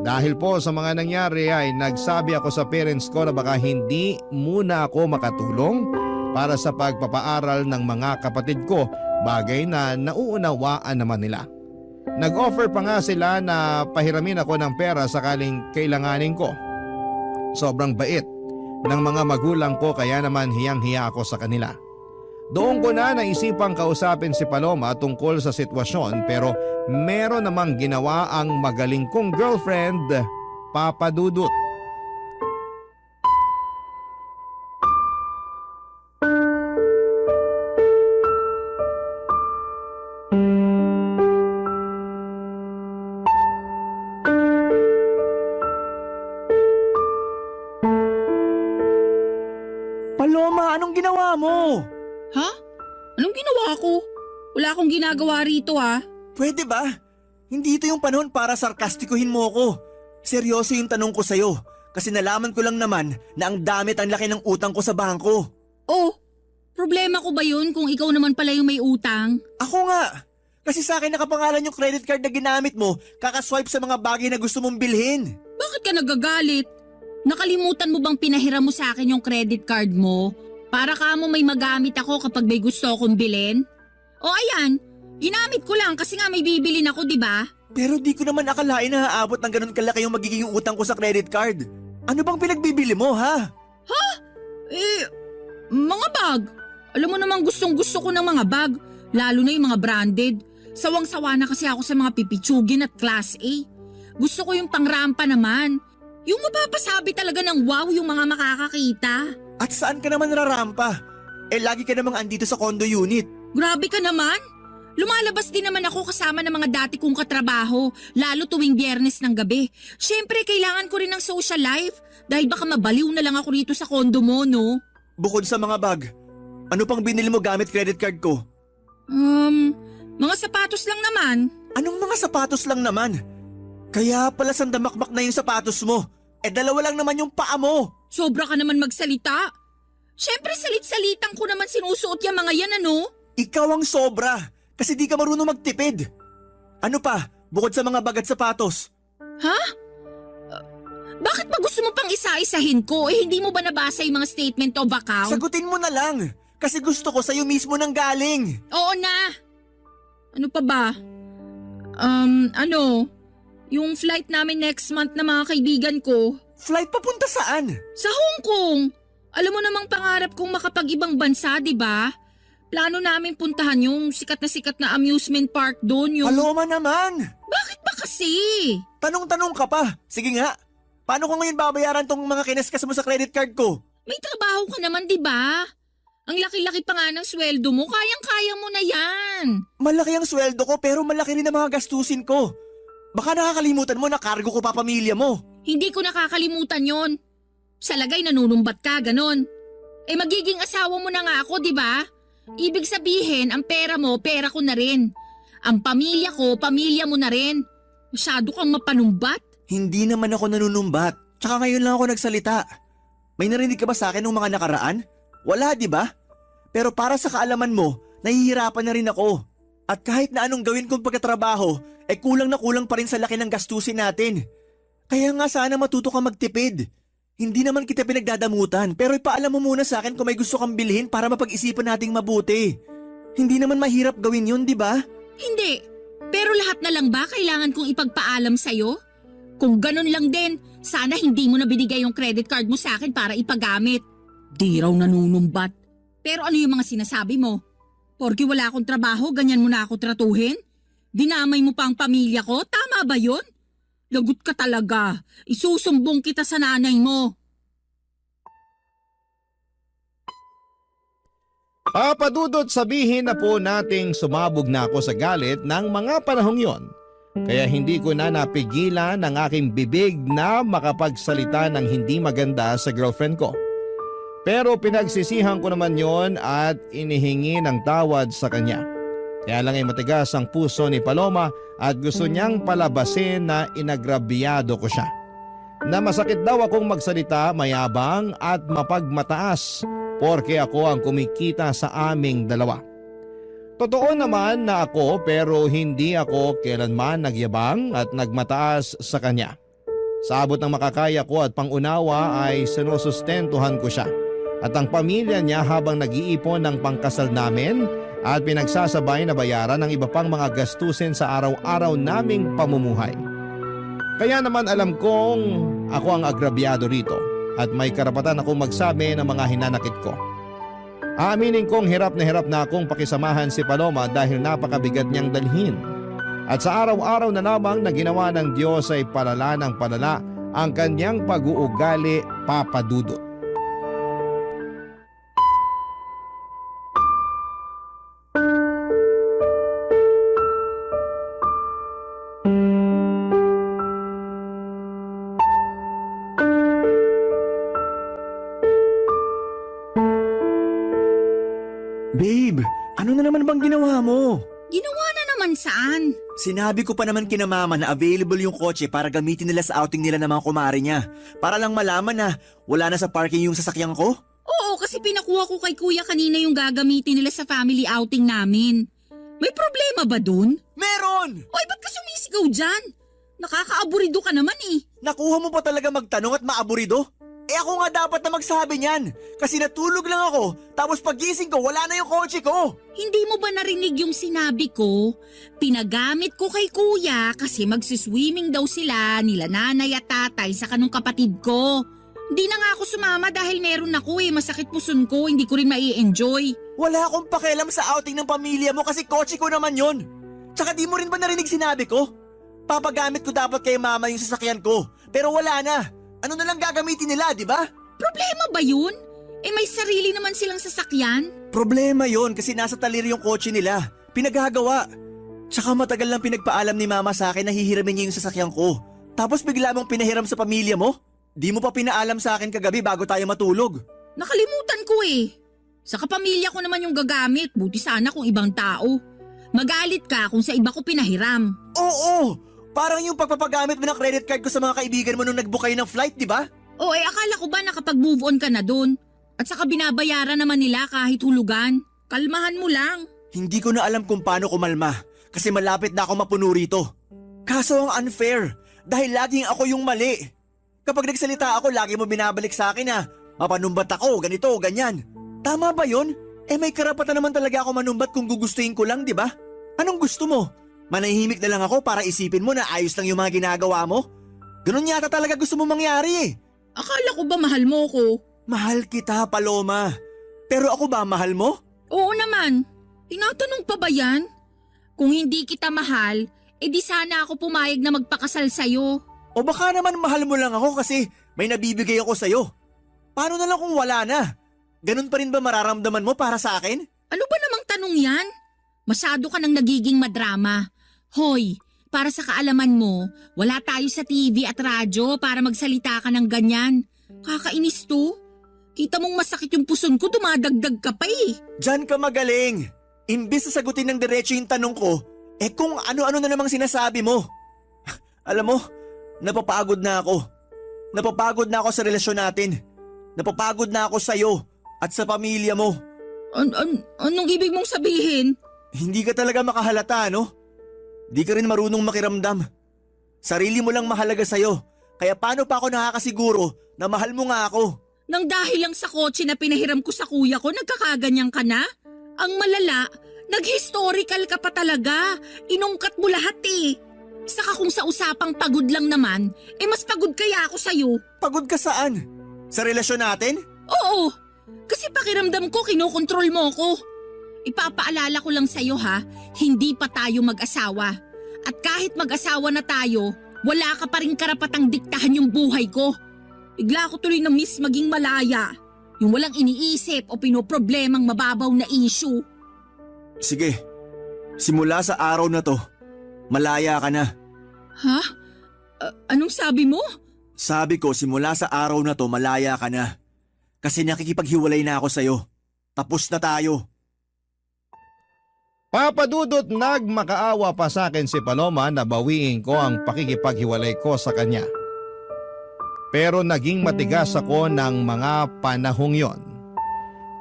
Speaker 1: Dahil po sa mga nangyari ay nagsabi ako sa parents ko na baka hindi muna ako makatulong para sa pagpapaaral ng mga kapatid ko, bagay na nauunawaan naman nila. Nag-offer pa nga sila na pahiramin ako ng pera sakaling kailanganin ko. Sobrang bait ng mga magulang ko kaya naman hiyang-hiya ako sa kanila. Doon ko na naisipang kausapin si Paloma tungkol sa sitwasyon pero meron namang ginawa ang magaling kong girlfriend, Papa Dudut.
Speaker 2: Paloma, anong ginawa mo?
Speaker 3: Ha? Anong ginawa ko? Wala akong ginagawa rito ha.
Speaker 2: Pwede ba? Hindi ito yung panahon para sarkastikuhin mo ako. Seryoso yung tanong ko sa'yo. Kasi nalaman ko lang naman na ang damit ang laki ng utang ko sa bangko.
Speaker 3: Oh, problema ko ba yun kung ikaw naman pala yung may utang?
Speaker 2: Ako nga. Kasi sa akin nakapangalan yung credit card na ginamit mo, kakaswipe sa mga bagay na gusto mong bilhin.
Speaker 3: Bakit ka nagagalit? Nakalimutan mo bang pinahiram mo sa akin yung credit card mo? Para ka mo may magamit ako kapag may gusto akong bilhin? O ayan, ginamit ko lang kasi nga may bibilin ako, di ba?
Speaker 2: Pero di ko naman akalain na aabot ng ganun kalaki yung magiging utang ko sa credit card. Ano bang pinagbibili mo, ha?
Speaker 3: Mga bag. Alam mo namang gustong-gusto ko ng mga bag, lalo na yung mga branded. Sawang-sawa na kasi ako sa mga pipitsugin at class A. Gusto ko yung pangrampa naman. Yung mapapasabi talaga ng wow yung mga makakakita.
Speaker 2: At saan ka naman nararampa? Lagi ka namang andito sa condo unit.
Speaker 3: Grabe ka naman. Lumalabas din naman ako kasama ng mga dati kong katrabaho, lalo tuwing Biyernes ng gabi. Siyempre, kailangan ko rin ng social life dahil baka mabaliw na lang ako rito sa condo mo, no?
Speaker 2: Bukod sa mga bag, ano pang binili mo gamit credit card ko?
Speaker 3: Mga sapatos lang naman.
Speaker 2: Anong mga sapatos lang naman? Kaya pala sandamakmak na yung sapatos mo. Dalawa lang naman yung paa mo.
Speaker 3: Sobra ka naman magsalita. Siyempre, salit-salitan ko naman sinusuot yung mga yan, ano?
Speaker 2: Ikaw ang sobra. Kasi di ka marunong magtipid. Ano pa, bukod sa mga bag at sapatos?
Speaker 3: Ha? Bakit ba gusto mo pang isa-isahin ko? Hindi mo ba nabasa yung mga statement of account?
Speaker 2: Sagutin mo na lang. Kasi gusto ko sa'yo mismo nang galing.
Speaker 3: Oo na. Ano pa ba? Yung flight namin next month na mga kaibigan ko.
Speaker 2: Flight papunta saan?
Speaker 3: Sa Hong Kong. Alam mo namang pangarap kong makapag-ibang bansa, di ba? Plano namin puntahan yung sikat na amusement park doon.
Speaker 2: Paloma naman.
Speaker 3: Bakit ba kasi?
Speaker 2: Tanong-tanong ka pa. Sige nga. Paano ko ngayon babayaran tong mga kineskas mo sa credit card ko?
Speaker 3: May trabaho ka naman, di ba? Ang laki-laki pa nga ng sweldo mo, kayang-kaya mo na yan.
Speaker 2: Malaki ang sweldo ko pero malaki rin ang mga gastusin ko. Baka nakakalimutan mo na cargo ko pa pamilya mo.
Speaker 3: Hindi ko nakakalimutan yon. Sa lagay nanunumbat ka, ganon. Magiging asawa mo na nga ako, di ba? Ibig sabihin, ang pera mo, pera ko na rin. Ang pamilya ko, pamilya mo na rin. Masyado kang mapanumbat.
Speaker 2: Hindi naman ako nanunumbat. Tsaka ngayon lang ako nagsalita. May narinig ka ba sa akin ng mga nakaraan? Wala, di ba? Pero para sa kaalaman mo, nahihirapan na rin ako. At kahit na anong gawin kong pagkatrabaho, kulang na kulang pa rin sa laki ng gastusin natin. Kaya nga sana matuto ka magtipid. Hindi naman kita pinagdadamutan, pero ipaalam mo muna sa akin kung may gusto kang bilhin para mapag-isipan nating mabuti. Hindi naman mahirap gawin yun, di ba?
Speaker 3: Hindi. Pero lahat na lang ba kailangan kong ipagpaalam sa'yo? Kung ganun lang din, sana hindi mo na binigay yung credit card mo sa akin para ipagamit. Di raw nanunumbat. Pero ano yung mga sinasabi mo? Porke wala akong trabaho, ganyan mo na ako tratuhin? Dinamay mo pa ang pamilya ko? Tama ba yun? Lagot ka talaga. Isusumbong kita sa nanay mo.
Speaker 1: Papadudot, sabihin na po nating sumabog na ako sa galit ng mga panahong yon. Kaya hindi ko na napigilan ang aking bibig na makapagsalita ng hindi maganda sa girlfriend ko. Pero pinagsisihan ko naman yon at inihingi ng tawad sa kanya. Kaya lang ay matigas ang puso ni Paloma at gusto niyang palabasin na inagrabyado ko siya. Na masakit daw akong magsalita, mayabang at mapagmataas porke ako ang kumikita sa aming dalawa. Totoo naman na ako pero hindi ako kailanman nagyabang at nagmataas sa kanya. Sa abot ng makakaya ko at pangunawa ay sinusustentuhan ko siya at ang pamilya niya habang nag-iipon ng pangkasal namin at pinagsasabay na bayaran ng iba pang mga gastusin sa araw-araw naming pamumuhay. Kaya naman alam kong ako ang agrabyado rito at may karapatan akong magsabi ng mga hinanakit ko. Aaminin kong hirap na akong pakisamahan si Paloma dahil napakabigat niyang dalhin. At sa araw-araw na lamang na ginawa ng Diyos ay palala ng palala ang kanyang pag-uugali, Papa Dudut.
Speaker 2: Babe, ano na naman bang ginawa mo?
Speaker 3: Ginawa na naman saan?
Speaker 2: Sinabi ko pa naman kina mama na available yung kotse para gamitin nila sa outing nila ng mga kumare niya. Para lang malaman na wala na sa parking yung sasakyan ko.
Speaker 3: Oo, kasi pinakuha ko kay kuya kanina yung gagamitin nila sa family outing namin. May problema ba dun?
Speaker 2: Meron!
Speaker 3: Oy, ba't ka sumisigaw dyan? Nakakaaburido ka naman eh.
Speaker 2: Nakuha mo pa talaga magtanong at maaburido? Eh ako nga dapat na magsabi niyan. Kasi natulog lang ako, tapos pagising ko wala na yung kotse ko.
Speaker 3: Hindi mo ba narinig yung sinabi ko? Pinagamit ko kay kuya kasi magsiswimming daw sila nila nanay at tatay sa kanong kapatid ko. Hindi na nga ako sumama dahil meron ako masakit puson ko, hindi ko rin mai-enjoy.
Speaker 2: Wala akong pakialam sa outing ng pamilya mo kasi kotse ko naman yon. Tsaka di mo rin ba narinig sinabi ko? Papagamit ko dapat kay mama yung sasakyan ko, pero wala na. Ano na lang gagamitin nila, di ba?
Speaker 3: Problema ba yun? May sarili naman silang sasakyan.
Speaker 2: Problema yon kasi nasa talir yung kotse nila. Pinaghagawa. Tsaka matagal lang pinagpaalam ni mama sa akin na hihiramin niya yung sasakyan ko. Tapos bigla mong pinahiram sa pamilya mo? Di mo pa pinaalam sa akin kagabi bago tayo matulog.
Speaker 3: Nakalimutan ko Sa kapamilya ko naman yung gagamit, buti sana kung ibang tao. Magalit ka kung sa iba ko pinahiram.
Speaker 2: Oo! Parang yung pagpapagamit mo ng credit card ko sa mga kaibigan mo nung nag-book kayo ng flight, di ba?
Speaker 3: Akala ko ba nakapag-move on ka na dun? At saka binabayaran naman nila kahit hulugan. Kalmahan mo lang.
Speaker 2: Hindi ko na alam kung paano kumalma kasi malapit na ako mapuno rito. Kaso ang unfair dahil laging ako yung mali. Kapag nagsalita ako, lagi mo binabalik sa akin na mapanumbat ako, ganito, ganyan. Tama ba yun? May karapatan naman talaga ako manumbat kung gugustuhin ko lang, di ba? Anong gusto mo? Manahimik na lang ako para isipin mo na ayos lang yung mga ginagawa mo? Ganun yata talaga gusto mo mangyari
Speaker 3: Akala ko ba mahal mo ko?
Speaker 2: Mahal kita, Paloma. Pero ako ba mahal mo?
Speaker 3: Oo naman. Tinatanong pa ba yan? Kung hindi kita mahal, di sana ako pumayag na magpakasal sa'yo.
Speaker 2: O baka naman mahal mo lang ako kasi may nabibigay ako sa'yo. Paano na lang kung wala na? Ganun pa rin ba mararamdaman mo para sa akin?
Speaker 3: Ano ba namang tanong yan? Masyado ka nang nagiging madrama. Hoy, para sa kaalaman mo, wala tayo sa TV at radyo para magsalita ka ng ganyan. Kakainis to. Kita mong masakit yung puson ko, dumadagdag ka pa
Speaker 2: Diyan ka magaling. Imbis na sagutin ng diretso yung tanong ko, kung ano-ano na namang sinasabi mo. Alam mo, napapagod na ako. Napapagod na ako sa relasyon natin. Napapagod na ako sa'yo at sa pamilya mo.
Speaker 3: Anong ibig mong sabihin?
Speaker 2: Hindi ka talaga makahalata, no? Di ka rin marunong makiramdam. Sarili mo lang mahalaga sa'yo. Kaya paano pa ako nakakasiguro na mahal mo nga ako?
Speaker 3: Nang dahil lang sa kotse na pinahiram ko sa kuya ko, nagkakaganyan ka na? Ang malala, nag-historical ka pa talaga. Inungkat mo lahat Saka kung sa usapang pagod lang naman, mas pagod kaya ako sa'yo.
Speaker 2: Pagod ka saan? Sa relasyon natin?
Speaker 3: Oo, kasi pakiramdam ko kinokontrol mo ko. Ipapaalala ko lang sa'yo hindi pa tayo mag-asawa. At kahit mag-asawa na tayo, wala ka pa rin karapatang diktahan yung buhay ko. Bigla ko tuloy na miss maging malaya. Yung walang iniisip o pinoproblemang mababaw na issue.
Speaker 2: Sige, simula sa araw na to, malaya ka na.
Speaker 3: Ha? Anong sabi mo?
Speaker 2: Sabi ko simula sa araw na to, malaya ka na. Kasi nakikipaghiwalay na ako sa'yo. Tapos na tayo.
Speaker 1: Papa Dudut, nagmakaawa pa sa akin si Paloma na bawiin ko ang pakikipaghiwalay ko sa kanya. Pero naging matigas ako ng mga panahong yon.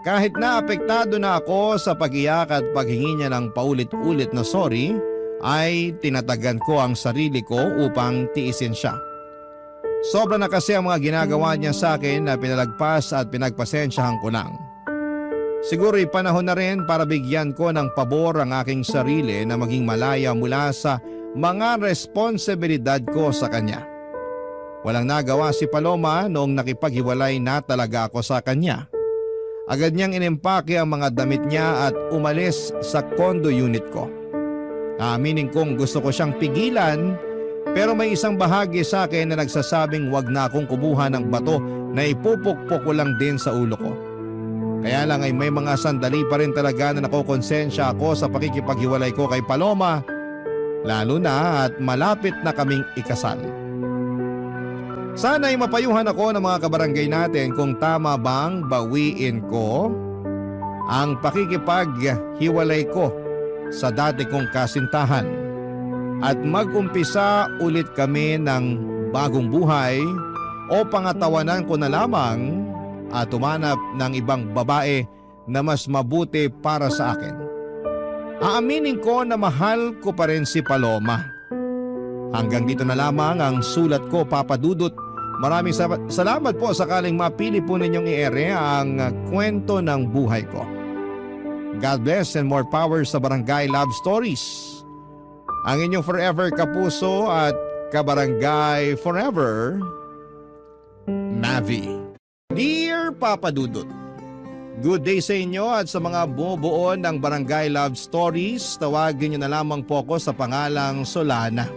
Speaker 1: Kahit na apektado na ako sa pag-iyak at paghingi niya ng paulit-ulit na sorry, ay tinatagan ko ang sarili ko upang tiisin siya. Sobra na kasi ang mga ginagawa niya sa akin na pinalagpas at pinagpasensyahan ko lang. Siguro'y panahon na rin para bigyan ko ng pabor ang aking sarili na maging malaya mula sa mga responsibilidad ko sa kanya. Walang nagawa si Paloma noong nakipaghiwalay na talaga ako sa kanya. Agad niyang inimpake ang mga damit niya at umalis sa condo unit ko. Aaminin kong gusto ko siyang pigilan, pero may isang bahagi sa akin na nagsasabing wag na akong kubuha ng bato na ipupukpok ko lang din sa ulo ko. Kaya lang ay may mga sandali pa rin talaga na nakokonsensya ako sa pakikipaghiwalay ko kay Paloma, lalo na at malapit na kaming ikasal. Sana ay mapayuhan ako ng mga kabarangay natin kung tama bang bawiin ko ang pakikipaghiwalay ko sa dati kong kasintahan at mag-umpisa ulit kami ng bagong buhay o pangatawanan ko na lamang at umanap ng ibang babae na mas mabuti para sa akin. Aaminin ko na mahal ko pa rin si Paloma. Hanggang dito na lamang ang sulat ko, Papa Dudut. Maraming salamat po sakaling mapili po ninyong i-ere ang kwento ng buhay ko. God bless and more power sa Barangay Love Stories. Ang inyong forever kapuso at kabarangay forever, Mavi. Dear Papa Dudut, good day sa inyo at sa mga bumubuo ng Barangay Love Stories, tawagin niyo na lamang po ako sa pangalang Solana.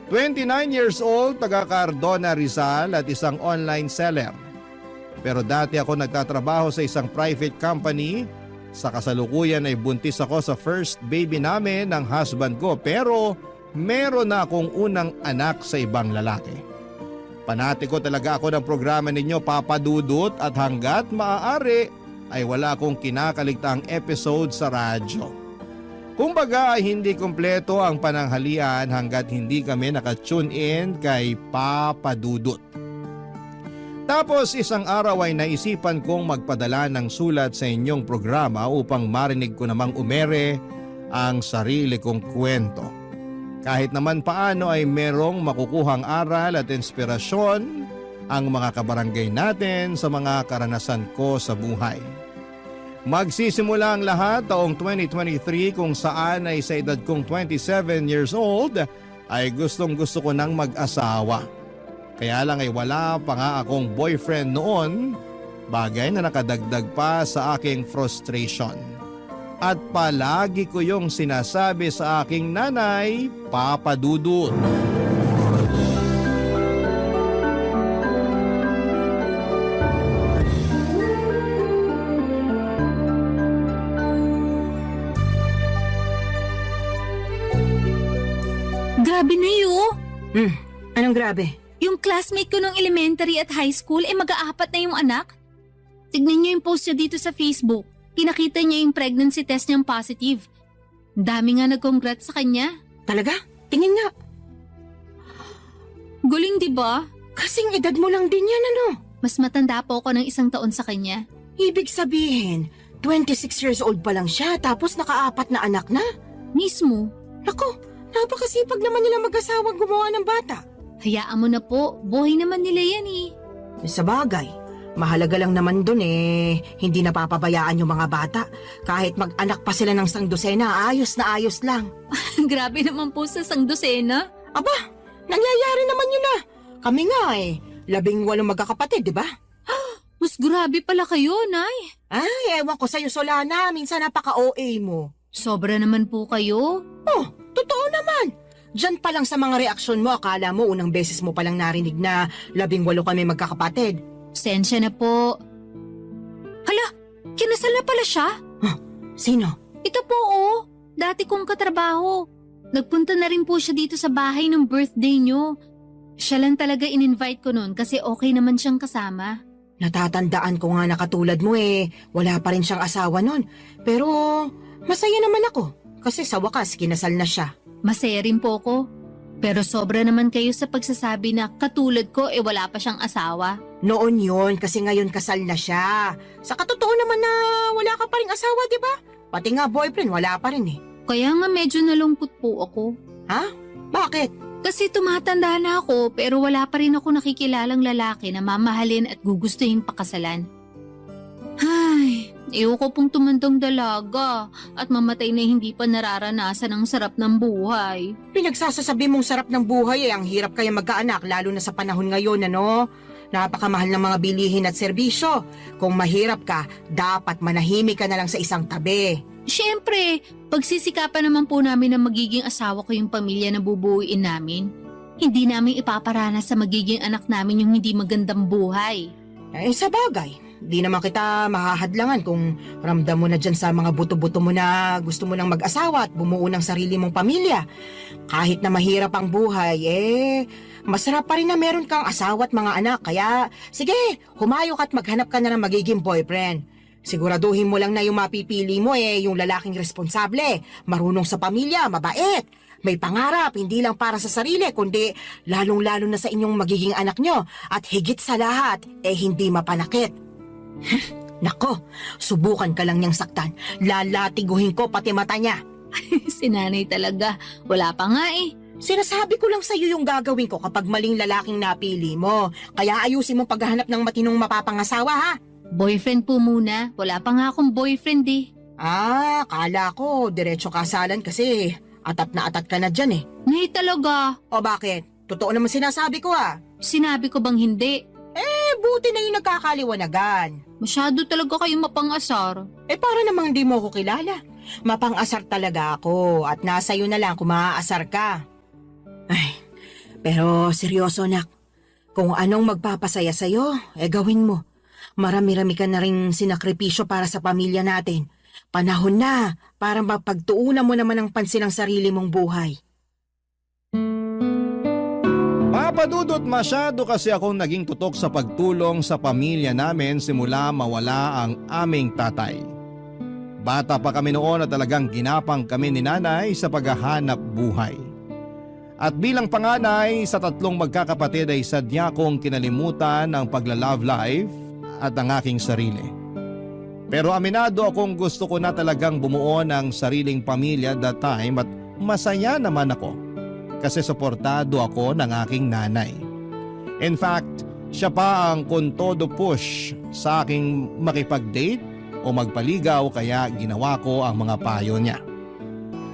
Speaker 1: 29 years old, taga Cardona, Rizal at isang online seller. Pero dati ako nagtatrabaho sa isang private company. Sa kasalukuyan ay buntis ako sa first baby namin ng husband ko, pero meron na akong unang anak sa ibang lalaki. Panati ko talaga ako ng programa ninyo, Papa Dudut, at hanggat maaari ay wala akong kinakaligtaang episode sa radyo. Kumbaga ay hindi kumpleto ang pananghalian hanggat hindi kami nakatune in kay Papa Dudut. Tapos isang araw ay naisipan kong magpadala ng sulat sa inyong programa upang marinig ko namang umere ang sarili kong kwento. Kahit naman paano ay merong makukuhang aral at inspirasyon ang mga kabarangay natin sa mga karanasan ko sa buhay. Magsisimula ang lahat taong 2023 kung saan ay sa edad kong 27 years old ay gustong-gusto ko nang mag-asawa. Kaya lang ay wala pa nga akong boyfriend noon, bagay na nakadagdag pa sa aking frustration. At palagi ko yung sinasabi sa aking nanay, Papa Dudut.
Speaker 3: Grabe na yun.
Speaker 5: Anong grabe?
Speaker 3: Yung classmate ko nung elementary at high school mag-aapat na yung anak. Tignan niyo yung post niya dito sa Facebook. Pinakita niya yung pregnancy test niyang positive. Dami nga nag-congrats sa kanya.
Speaker 5: Talaga? Tingin nga.
Speaker 3: Guling, di ba?
Speaker 5: Kasing edad mo lang din yan, ano?
Speaker 3: Mas matanda po ako ng 1 taon sa kanya.
Speaker 5: Ibig sabihin, 26 years old pa lang siya tapos nakaapat na anak na.
Speaker 3: Mismo.
Speaker 5: Naku, napakasipag naman nila mag-asawang gumawa ng bata.
Speaker 3: Hayaan mo na po. Buhay naman nila yan eh.
Speaker 5: Sa bagay, mahalaga lang naman dun hindi napapabayaan yung mga bata. Kahit mag-anak pa sila ng 100, ayos na ayos lang.
Speaker 3: Grabe naman po sa 100.
Speaker 5: Aba, nangyayari naman yun na. Kami nga 18 magkakapatid, di ba?
Speaker 3: Mas grabe pala kayo, Nay.
Speaker 5: Ay, ewan ko sa'yo, Solana. Minsan napaka-OA mo.
Speaker 3: Sobra naman po kayo.
Speaker 5: Oh, totoo naman. Diyan pa lang sa mga reaksyon mo, akala mo unang beses mo palang narinig na 18 kami magkakapatid.
Speaker 3: Sensya na po. Hala, kinasal na pala siya?
Speaker 5: Sino?
Speaker 3: Ito po dati kong katrabaho. Nagpunta na rin po siya dito sa bahay ng birthday niyo. Siya lang talaga in-invite ko noon kasi okay naman siyang kasama.
Speaker 5: Natatandaan ko nga na katulad mo wala pa rin siyang asawa nun. Pero masaya naman ako kasi sa wakas kinasal na siya.
Speaker 3: Masaya rin po ko. Pero sobra naman kayo sa pagsasabi na katulad ko wala pa siyang asawa.
Speaker 5: Noon yun kasi ngayon kasal na siya. Sa katotoo naman na wala ka pa ring asawa, di ba? Pati nga boyfriend, wala pa rin eh.
Speaker 6: Kaya nga medyo nalungkot po ako.
Speaker 5: Ha? Bakit?
Speaker 6: Kasi tumatanda na ako pero wala pa rin ako nakikilalang lalaki na mamahalin at gugustuhin pakasalan. Ay, ayoko pong tumandang dalaga at mamatay na hindi pa nararanasan ang sarap ng buhay.
Speaker 5: Pinagsasasabi mong sarap ng buhay eh. Ang hirap kaya magkaanak lalo na sa panahon ngayon, ano? Napakamahal ng mga bilihin at serbisyo. Kung mahirap ka, dapat manahimik ka na lang sa isang tabi.
Speaker 6: Siyempre, pagsisikapan naman po namin na magiging asawa ko yung pamilya na bubuuin namin. Hindi namin ipaparanas sa magiging anak namin yung hindi magandang buhay.
Speaker 5: Eh, sa bagay, di naman kita mahahadlangan kung ramdam mo na dyan sa mga buto-buto mo na gusto mo nang mag-asawa at bumuo ng sarili mong pamilya. Kahit na mahirap ang buhay, masarap pa rin na meron kang asawa at mga anak. Kaya, sige, humayok at maghanap ka na ng magiging boyfriend. Siguraduhin mo lang na yung mapipili mo yung lalaking responsable, marunong sa pamilya, mabait, may pangarap, hindi lang para sa sarili, kundi lalong-lalo na sa inyong magiging anak nyo. At higit sa lahat, hindi mapanakit. Nako, subukan ka lang niyang saktan. Lalatiguhin ko pati mata niya.
Speaker 6: Si nanay talaga, wala pa nga eh.
Speaker 5: Sinasabi ko lang sa'yo yung gagawin ko kapag maling lalaking napili mo. Kaya ayusin mo paghahanap ng matinong mapapangasawa, ha?
Speaker 6: Boyfriend po muna, wala pa nga akong boyfriend eh.
Speaker 5: Kala ko, diretso kasalan kasi atat na atat ka na dyan eh.
Speaker 6: Nay talaga,
Speaker 5: O bakit? Totoo naman sinasabi ko
Speaker 6: sinabi ko bang hindi?
Speaker 5: buti na yung nagkakaliwanagan.
Speaker 6: Masyado talaga kayong mapangasar.
Speaker 5: Para namang di mo ko kilala. Mapang-asar talaga ako at nasa iyo na lang kung maaasar ka. Ay, pero seryoso nak. Kung anong magpapasaya sa'yo, gawin mo. Marami-rami ka na rin sinakripisyo para sa pamilya natin. Panahon na para mapagtuunan mo naman ang pansin ng sarili mong buhay.
Speaker 1: Papadudot, masyado kasi akong naging tutok sa pagtulong sa pamilya namin simula mawala ang aming tatay. Bata pa kami noon at talagang ginapang kami ni nanay sa paghahanap buhay. At bilang panganay sa 3 magkakapatid ay sadya kong kinalimutan ang pagla-love life at ang aking sarili. Pero aminado akong gusto ko na talagang bumuo ng sariling pamilya that time at masaya naman ako kasi suportado ako ng aking nanay. In fact, siya pa ang kontodo push sa aking makipag-date o magpaligaw kaya ginawa ko ang mga payo niya.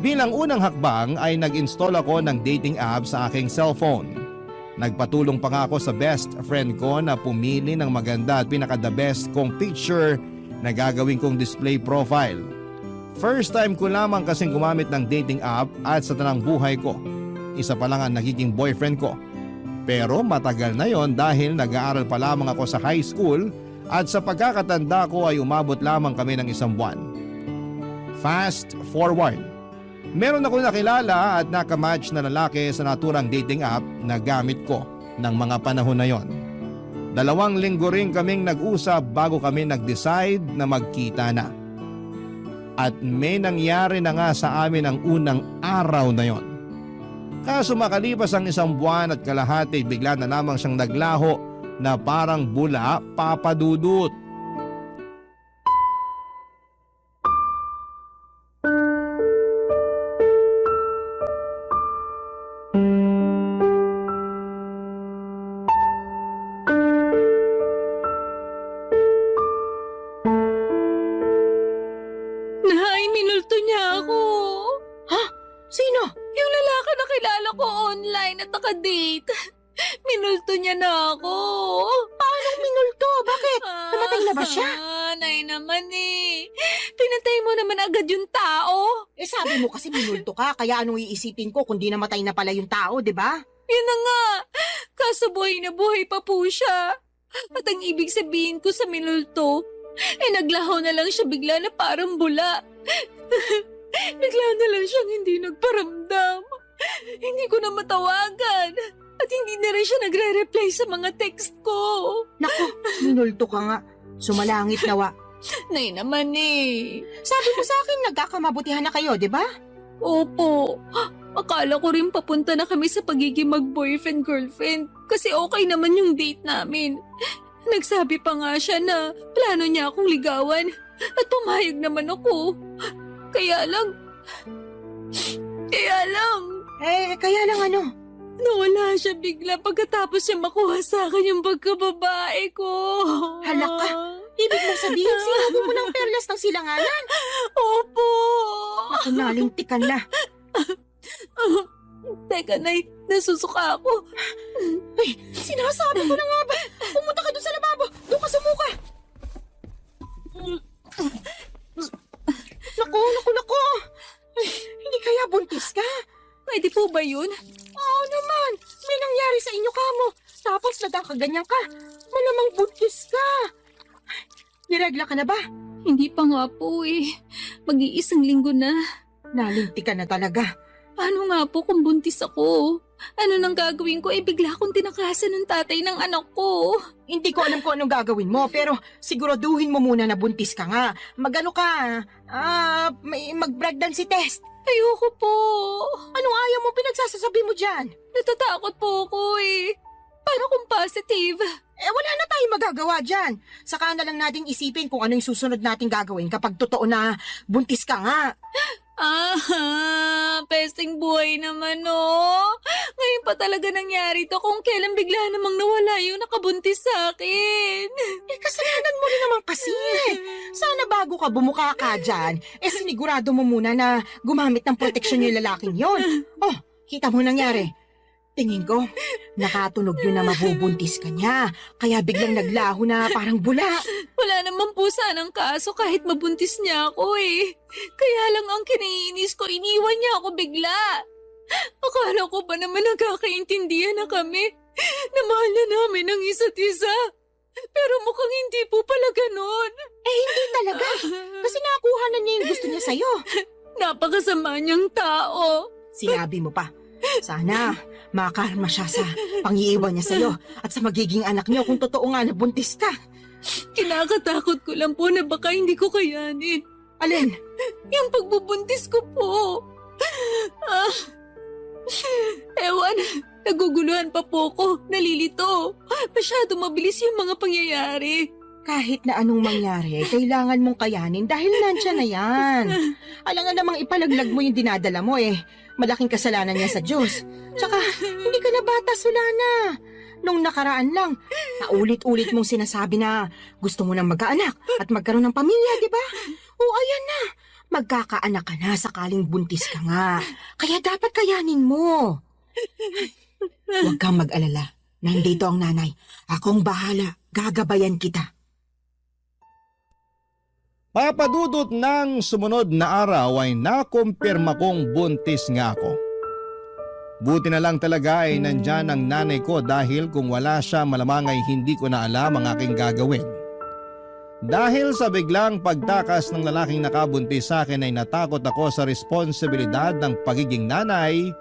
Speaker 1: Bilang unang hakbang ay nag-install ako ng dating app sa aking cellphone. Nagpatulong pa nga ako sa best friend ko na pumili ng maganda at pinaka-the best kong picture na gagawin kong display profile. First time ko lamang kasing gumamit ng dating app at sa tanang buhay ko. Isa pa lang ang nagiging boyfriend ko. Pero matagal na yon dahil nag-aaral pa lamang ako sa high school at sa pagkakatanda ko ay umabot lamang kami ng 1 buwan. Fast forward. Meron ako nakilala at nakamatch na lalaki sa naturang dating app na gamit ko ng mga panahon na yon. 2 linggo rin kaming nag-usap bago kami nag-decide na magkita na. At may nangyari na nga sa amin ang unang araw na yon. Kaso makalipas ang 1 buwan at kalahati bigla na lamang siyang naglaho na parang bula, papadudot.
Speaker 6: Nay, minulto niya ako.
Speaker 5: Sino?
Speaker 6: Yung lalaki na kilala ko online at nakadate. Minulto niya na ako.
Speaker 5: Paanong minulto? Bakit? Namatay na ba siya?
Speaker 6: Nay naman eh. Pinatay mo naman agad yung tao.
Speaker 5: Sabi mo kasi minulto ka, kaya anong iisipin ko kung di namatay na pala yung tao, di ba?
Speaker 6: Yun na nga. Kaso buhay na buhay pa po siya. At ang ibig sabihin ko sa minulto, naglaho na lang siya bigla na parang bula. Bigla na lang siyang hindi nagparamdam. Hindi ko na matawagan. At hindi na rin siya nagre-reply sa mga text ko.
Speaker 5: Naku, minulto ka nga. Sumalangit nawa.
Speaker 6: Nay naman eh.
Speaker 5: Sabi mo sa akin, nagkakamabutihan na kayo, di ba?
Speaker 6: Opo. Akala ko rin papunta na kami sa pagiging mag-boyfriend-girlfriend kasi okay naman yung date namin. Nagsabi pa nga siya na plano niya akong ligawan at pumayag naman ako. Kaya lang...
Speaker 5: Kaya lang ano?
Speaker 6: Nawala siya bigla pagkatapos siya makuha sa akin yung pagkababae ko.
Speaker 5: Hala ka. Ibig mo sabihin, sinabi mo ng perlas ng silanganan?
Speaker 6: Opo.
Speaker 5: Ako nalintikan na.
Speaker 6: Teka, Nay, nasusuka ako.
Speaker 5: Ay, sinasabi ko na nga ba? Pumunta ka doon sa lababo. Doon ka sumuka. Naku. Ay, hindi kaya buntis ka?
Speaker 6: Pwede po ba yun?
Speaker 5: Oo naman. May nangyari sa inyo kamo. Tapos nagkakaganyan ka. Malamang buntis ka. Niregla ka na ba?
Speaker 6: Hindi pa nga po eh. Mag-iisang linggo na.
Speaker 5: Nalintikan na talaga.
Speaker 6: Paano nga po kung buntis ako? Ano nang gagawin ko? Bigla akong tinakasan ng tatay ng anak ko.
Speaker 5: Hindi ko alam kung anong gagawin mo, pero siguraduhin mo muna na buntis ka nga. Magano ka? Mag-pregnancy test.
Speaker 6: Ayoko po.
Speaker 5: Anong ayaw mo pinagsasasabi mo dyan?
Speaker 6: Natatakot po ako eh. Paano kung positive?
Speaker 5: Wala na tayong magagawa dyan. Saka na lang natin isipin kung ano yung susunod nating gagawin kapag totoo na buntis ka nga.
Speaker 6: Pesting buhay naman Ngayon pa talaga nangyari to kung kailan bigla namang nawala yung nakabuntis sa akin.
Speaker 5: Kasalanan mo rin naman kasi. Sana bago ka bumuka ka dyan, sinigurado mo muna na gumamit ng proteksyon yung lalaking yon. Oh, kita mo nangyari. Tingin ko, nakatunog yun na mabubuntis ka niya. Kaya biglang naglaho na parang bula.
Speaker 6: Wala naman po sanang kaso kahit mabuntis niya ako eh. Kaya lang ang kinainis ko, iniwan niya ako bigla. Akala ko ba naman nagkakaintindihan na kami? Na mahal na namin ang isa't isa. Pero mukhang hindi po pala ganon.
Speaker 5: Hindi talaga. Kasi nakuha na niya yung gusto niya sa'yo.
Speaker 6: Napakasama niyang tao.
Speaker 5: Sinabi mo pa. Sana makarma siya sa pangiiwan niya sa'yo at sa magiging anak niyo kung totoo nga na buntis ka.
Speaker 6: Kinakatakot ko lang po na baka hindi ko kayanin.
Speaker 5: Alin?
Speaker 6: Yung pagbubuntis ko po. Ewan, naguguluhan pa po ko, nalilito. Masyado mabilis yung mga pangyayari.
Speaker 5: Kahit na anong mangyari, kailangan mong kayanin dahil nandiyan na yan. Alangan namang ipalaglag mo yung dinadala mo Malaking kasalanan niya sa Diyos. Tsaka, hindi ka na bata, wala na. Nung nakaraan lang, paulit-ulit mong sinasabi na gusto mo nang magkaanak at magkaroon ng pamilya, di ba? O ayan na, magkakaanak ka na sakaling buntis ka nga. Kaya dapat kayanin mo. Huwag kang mag-alala. Nandito ang nanay. Akong bahala. Gagabayan kita.
Speaker 1: Papadudot ng sumunod na araw ay nakumpirma kong buntis nga ako. Buti na lang talaga ay nandyan ang nanay ko dahil kung wala siya malamang ay hindi ko na alam ang aking gagawin. Dahil sa biglang pagtakas ng lalaking nakabuntis sa akin ay natakot ako sa responsibilidad ng pagiging nanay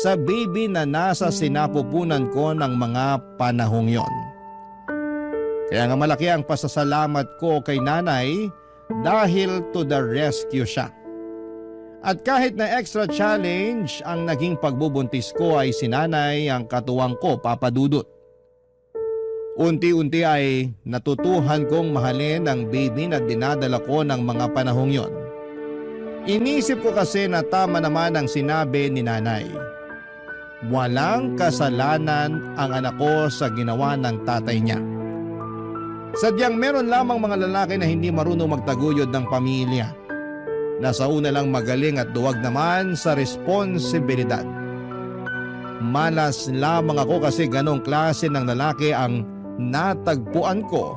Speaker 1: sa baby na nasa sinapupunan ko ng mga panahong yon. Kaya nga malaki ang pasasalamat ko kay nanay dahil to the rescue siya. At kahit na extra challenge ang naging pagbubuntis ko ay si nanay ang katuwang ko, Papa Dudut. Unti-unti ay natutuhan kong mahalin ang baby na dinadala ko ng mga panahong yon. Inisip ko kasi na tama naman ang sinabi ni nanay. Walang kasalanan ang anak ko sa ginawa ng tatay niya. Sadyang meron lamang mga lalaki na hindi marunong magtaguyod ng pamilya. Nasa una lang magaling at duwag naman sa responsibilidad. Malas lamang ako kasi ganong klase ng lalaki ang natagpuan ko,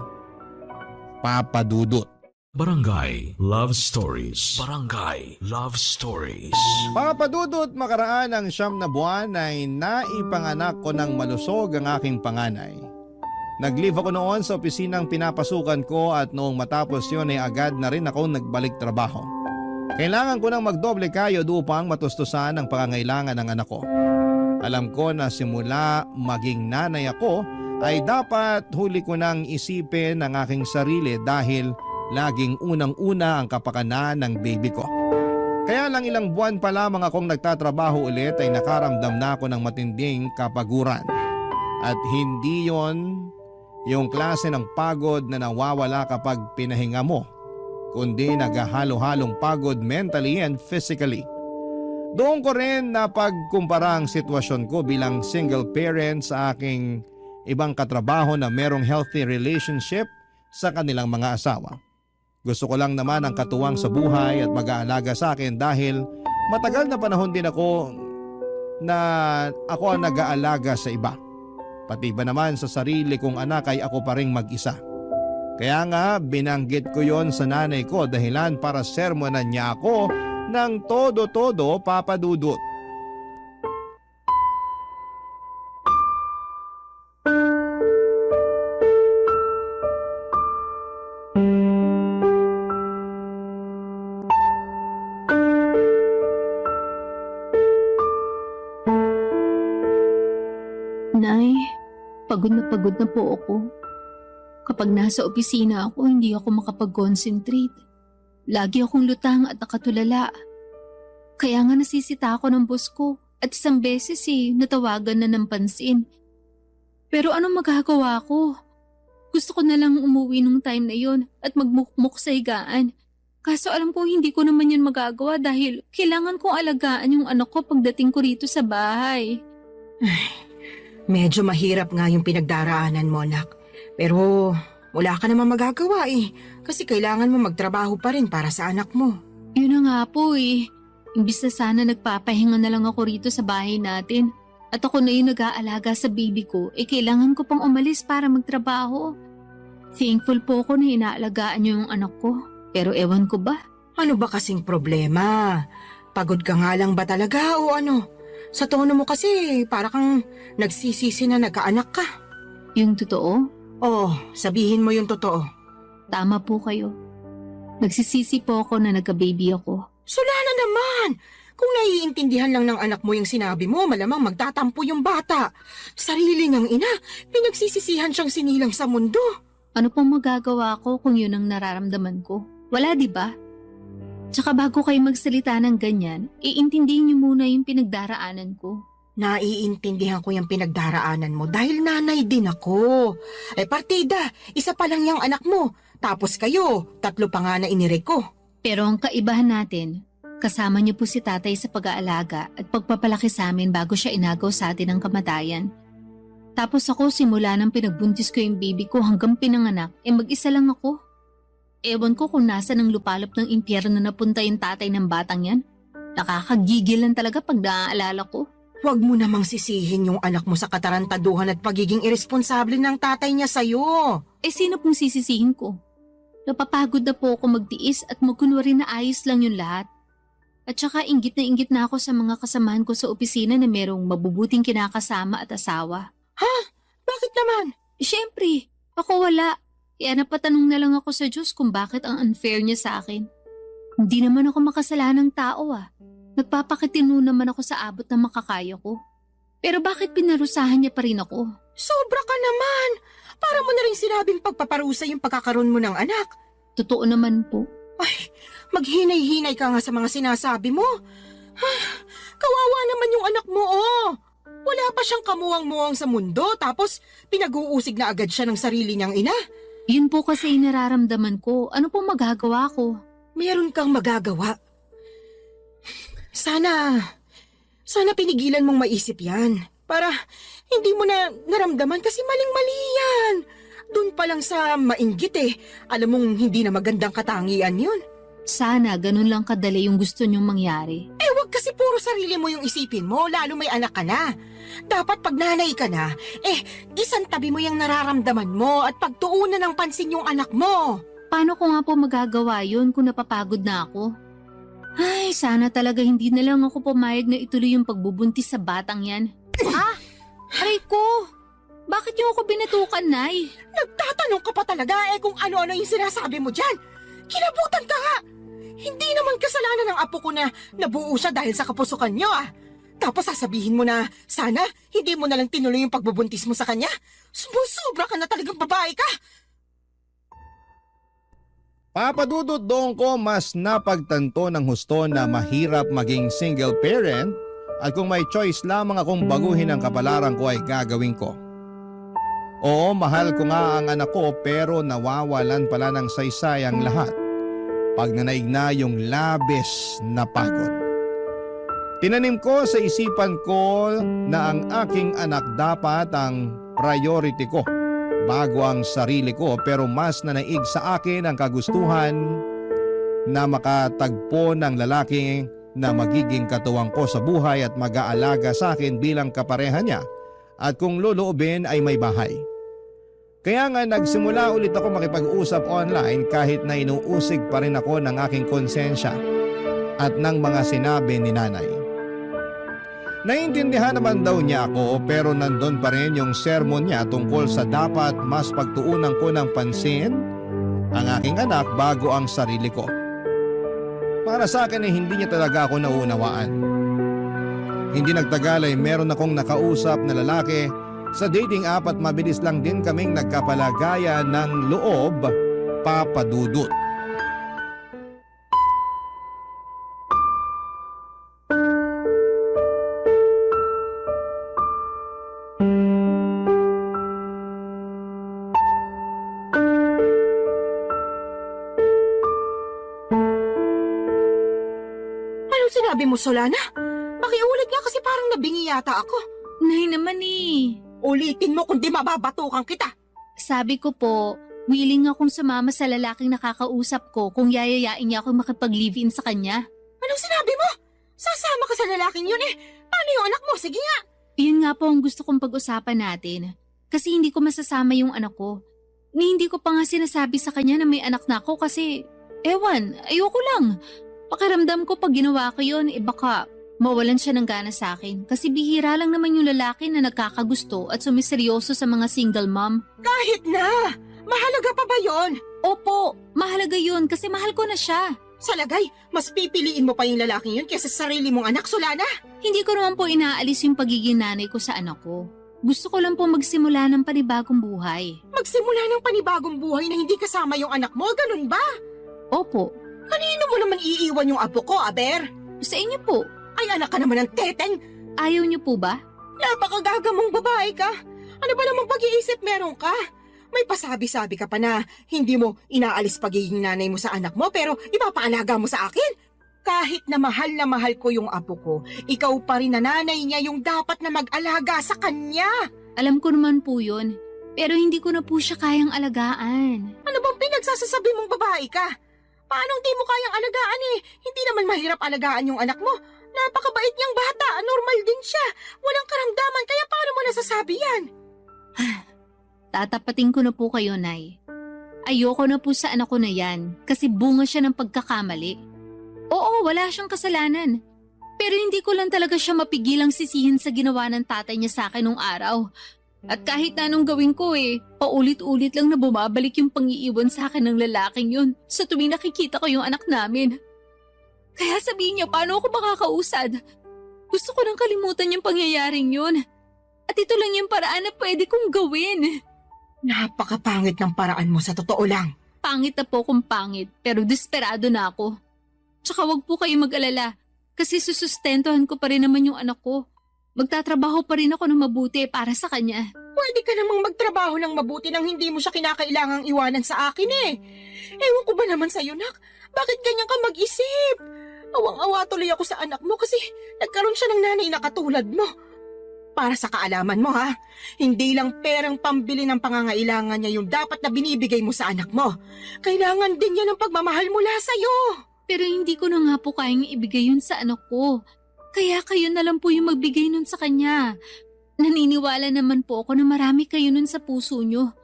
Speaker 1: Papa Dudut.
Speaker 4: Barangay Love Stories. Barangay Love Stories.
Speaker 1: Papa Dudut, makaraan ng 9 na buwan ay naipanganak ko ng malusog ang aking panganay. Nag-leave ako noon sa opisinang pinapasukan ko at noong matapos yun ay agad na rin ako nagbalik trabaho. Kailangan ko nang magdoble kayod upang matustusan ang pangangailangan ng anak ko. Alam ko na simula maging nanay ako ay dapat huli ko nang isipin ang aking sarili dahil laging unang-una ang kapakanan ng baby ko. Kaya lang ilang buwan pa lamang akong nagtatrabaho ulit ay nakaramdam na ako ng matinding kapaguran. At hindi yon Yung klase ng pagod na nawawala kapag pinahinga mo, kundi naghahalo-halong pagod mentally and physically. Doon ko rin napagkumpara ang sitwasyon ko bilang single parent sa aking ibang katrabaho na merong healthy relationship sa kanilang mga asawa. Gusto ko lang naman ang katuwang sa buhay at mag-aalaga sa akin dahil matagal na panahon din ako ang nag-aalaga sa iba. Pati ba naman sa sarili kong anak ay ako pa ring mag-isa. Kaya nga binanggit ko yon sa nanay ko dahilan para sermonan niya ako ng todo-todo, Papa Dudut.
Speaker 6: Nay, pagod na po ako. Kapag nasa opisina ako, hindi ako makapag-concentrate. Lagi akong lutang at nakatulala. Kaya nga nasisita ako ng boss ko at isang beses natawagan na ng pansin. Pero anong magagawa ko? Gusto ko na lang umuwi nung time na yon at magmukmuk sa higaan. Kaso alam ko hindi ko naman yun magagawa dahil kailangan kong alagaan yung anak ko pagdating ko rito sa bahay.
Speaker 5: Medyo mahirap nga yung pinagdaraanan mo, anak. Pero wala ka naman magagawa kasi kailangan mo magtrabaho pa rin para sa anak mo.
Speaker 6: Yun na nga po Imbis na sana nagpapahinga na lang ako rito sa bahay natin. At ako na yung nag-aalaga sa baby ko, kailangan ko pang umalis para magtrabaho. Thankful po ako na inaalagaan niyo yung anak ko. Pero ewan ko ba?
Speaker 5: Ano ba kasing problema? Pagod ka nga lang ba talaga o ano? Sa tono mo kasi para kang nagsisisi na nagkaanak ka.
Speaker 6: Yung totoo?
Speaker 5: Oh, sabihin mo yung totoo.
Speaker 6: Tama po kayo. Nagsisisi po ako na nagka-baby ako.
Speaker 5: Sula na naman! Kung naiintindihan lang ng anak mo yung sinabi mo, malamang magtatampo yung bata. Sarili niyang ina, pinagsisisihan siyang sinilang sa mundo.
Speaker 6: Ano pong magagawa ko kung yun ang nararamdaman ko? Wala, di ba? Tsaka bago kayo magsalita ng ganyan, iintindihin niyo muna yung pinagdaraanan ko.
Speaker 5: Naiintindihan ko yung pinagdaraanan mo dahil nanay din ako. Partida, isa pa lang yung anak mo. Tapos kayo, 3 pa nga na inire ko.
Speaker 6: Pero ang kaibahan natin, kasama niyo po si tatay sa pag-aalaga at pagpapalaki sa amin bago siya inagaw sa atin ng kamatayan. Tapos ako simula nang pinagbuntis ko yung baby ko hanggang pinanganak, mag-isa lang ako. Ewan ko kung nasa ng lupalop ng impyerno na punta yung tatay ng batang yan. Nakakagigil lang talaga pag naaalala ko.
Speaker 5: Huwag mo namang sisihin yung anak mo sa katarantaduhan at pagiging irresponsable ng tatay niya sa'yo.
Speaker 6: Sino pong sisisihin ko? Napapagod na po ako magtiis at magkunwari na ayos lang yung lahat. At saka inggit na ako sa mga kasamahan ko sa opisina na merong mabubuting kinakasama at asawa.
Speaker 5: Ha? Bakit naman?
Speaker 6: Siyempre, ako wala. Kaya napatanong na lang ako sa Diyos kung bakit ang unfair niya sa akin. Hindi naman ako makasalanang tao Nagpapakitino naman ako sa abot na makakaya ko. Pero bakit pinarusahan niya pa rin ako?
Speaker 5: Sobra ka naman! Para mo na rin sinabing pagpaparusa yung pagkakaroon mo ng anak.
Speaker 6: Totoo naman po.
Speaker 5: Ay, maghinay-hinay ka nga sa mga sinasabi mo. Kawawa naman yung anak mo, Wala pa siyang kamuwang-muwang sa mundo tapos pinag-uusig na agad siya ng sarili niyang ina.
Speaker 6: Yun po kasi yung nararamdaman ko. Ano pong magagawa ko?
Speaker 5: Meron kang magagawa. Sana pinigilan mong maisip yan. Para hindi mo na naramdaman kasi maling-mali yan. Doon pa lang sa mainggit alam mong hindi na magandang katangian yun.
Speaker 6: Sana ganun lang kadali yung gusto niyong mangyari.
Speaker 5: Wag kasi puro sarili mo yung isipin mo, lalo may anak ka na. Dapat pag nanay ka na, isantabi mo yung nararamdaman mo at pagtuunan ng pansin yung anak mo.
Speaker 6: Paano ko nga po magagawa yun kung napapagod na ako? Ay, sana talaga hindi na lang ako pumayag na ituloy yung pagbubuntis sa batang yan. Aray ko! Bakit niyo ako binatukan, Nay?
Speaker 5: Nagtatanong ka pa talaga kung ano-ano yung sinasabi mo dyan. Kinabutan ka nga! Hindi naman kasalanan ng apo ko na nabuo siya dahil sa kapusukan niyo Tapos sasabihin mo na sana hindi mo na lang tinuloy yung pagbubuntis mo sa kanya? Sumusobra ka na talagang babae ka!
Speaker 1: Papa Dudut, doon ko mas napagtanto ng husto na mahirap maging single parent at kung may choice lamang akong baguhin ang kapalaran ko ay gagawin ko. Oo, mahal ko nga ang anak ko pero nawawalan pala ng saysay ang lahat pag nanaig na yung labis na pagod. Tinanim ko sa isipan ko na ang aking anak dapat ang priority ko bago ang sarili ko, pero mas nanaig sa akin ang kagustuhan na makatagpo ng lalaki na magiging katuwang ko sa buhay at mag-aalaga sa akin bilang kapareha niya at kung loloobin ay may bahay. Kaya nga nagsimula ulit ako makipag-usap online kahit na inuusig pa rin ako ng aking konsensya at ng mga sinabi ni nanay. Naiintindihan naman daw niya ako pero nandun pa rin yung sermon niya tungkol sa dapat mas pagtuunan ko ng pansin ang aking anak bago ang sarili ko. Para sa akin ay hindi niya talaga ako nauunawaan. Hindi nagtagal ay meron akong nakausap na lalaki sa dating app at mabilis lang din kaming nagkapalagaya ng loob, Papa Dudut.
Speaker 5: Anong sinabi mo, Solana? Pakiulit nga kasi parang nabingi yata ako.
Speaker 6: Nay naman eh.
Speaker 5: Ulitin mo kundi mababatukan kita.
Speaker 6: Sabi ko po, willing akong sumama sa lalaking nakakausap ko kung yayayain niya ako makipag-live-in sa kanya.
Speaker 5: Anong sinabi mo? Sasama ka sa lalaking yun eh. Paano yung anak mo? Sige nga.
Speaker 6: Yun nga po ang gusto kong pag-usapan natin. Kasi hindi ko masasama yung anak ko. Ni hindi ko pa nga sinasabi sa kanya na may anak na ako kasi, ewan, ayoko lang. Pakiramdam ko pag ginawa ko yun, baka mawalan siya ng gana sa akin. Kasi bihira lang naman yung lalaki na nagkakagusto at sumiseryoso sa mga single mom.
Speaker 5: Kahit na. Mahalaga pa ba yon?
Speaker 6: Opo, mahalaga yun kasi mahal ko na siya.
Speaker 5: Sa lagay, mas pipiliin mo pa yung lalaking yun kaysa sa sarili mong anak, Solana.
Speaker 6: Hindi ko naman po inaalis yung pagiging nanay ko sa anak ko. Gusto ko lang po magsimula ng panibagong buhay.
Speaker 5: Magsimula ng panibagong buhay na hindi kasama yung anak mo, ganun ba?
Speaker 6: Opo,
Speaker 5: Kanino mo naman iiwan yung apo ko, Aber?
Speaker 6: sa inyo po.
Speaker 5: Ay, anak ka naman ng teteng.
Speaker 6: Ayaw niyo po ba?
Speaker 5: Napakagaga mong babae ka. Ano ba namang pag-iisip meron ka? May pasabi-sabi ka pa na hindi mo inaalis pagiging nanay mo sa anak mo pero ipapaalaga mo sa akin. Kahit na mahal ko yung apo ko, ikaw pa rin na nanay niya yung dapat na mag-alaga sa kanya.
Speaker 6: Alam ko naman po yun. Pero hindi ko na po siya kayang alagaan.
Speaker 5: Ano bang pinagsasasabi mong babae ka? Paano di mo kayang alagaan eh? Hindi naman mahirap alagaan yung anak mo. Napakabait niyang bata, normal din siya. Walang karamdaman, kaya paano mo nasasabi yan?
Speaker 6: Tatapatin ko na po kayo, Nay. Ayoko na po sa anak ko na yan kasi bunga siya ng pagkakamali. Oo, wala siyang kasalanan. Pero hindi ko lang talaga siya mapigilang sisihin sa ginawa ng tatay niya sa akin nung araw. At kahit na anong gawin ko paulit-ulit lang na bumabalik yung pangiiwan sa akin ng lalaking yun sa tuwing nakikita ko yung anak namin. Kaya sabihin niyo, paano ako makakausad? Gusto ko nang kalimutan yung pangyayaring yun. At ito lang yung paraan na pwede kong gawin.
Speaker 5: Napakapangit ng paraan mo sa totoo lang.
Speaker 6: Pangit na po kung pangit, pero desperado na ako. Tsaka wag po kayo mag-alala, kasi susustentuhan ko pa rin naman yung anak ko. Magtatrabaho pa rin ako ng mabuti para sa kanya.
Speaker 5: Pwede ka namang magtrabaho ng mabuti nang hindi mo siya kinakailangang iwanan sa akin eh. Ewan ko ba naman sa'yo, nak? Bakit ganyan ka mag-isip? Awang-awa tuloy ako sa anak mo kasi nagkaroon siya ng nanay na katulad mo. Para sa kaalaman mo ha, hindi lang perang pambili ng pangangailangan niya yung dapat na binibigay mo sa anak mo. Kailangan din niya ng pagmamahal mula sa'yo.
Speaker 6: Pero hindi ko na nga po kayang ibigay yun sa anak ko. Kaya kayo na lang po yung magbigay nun sa kanya. Naniniwala naman po ako na marami kayo nun sa puso nyo.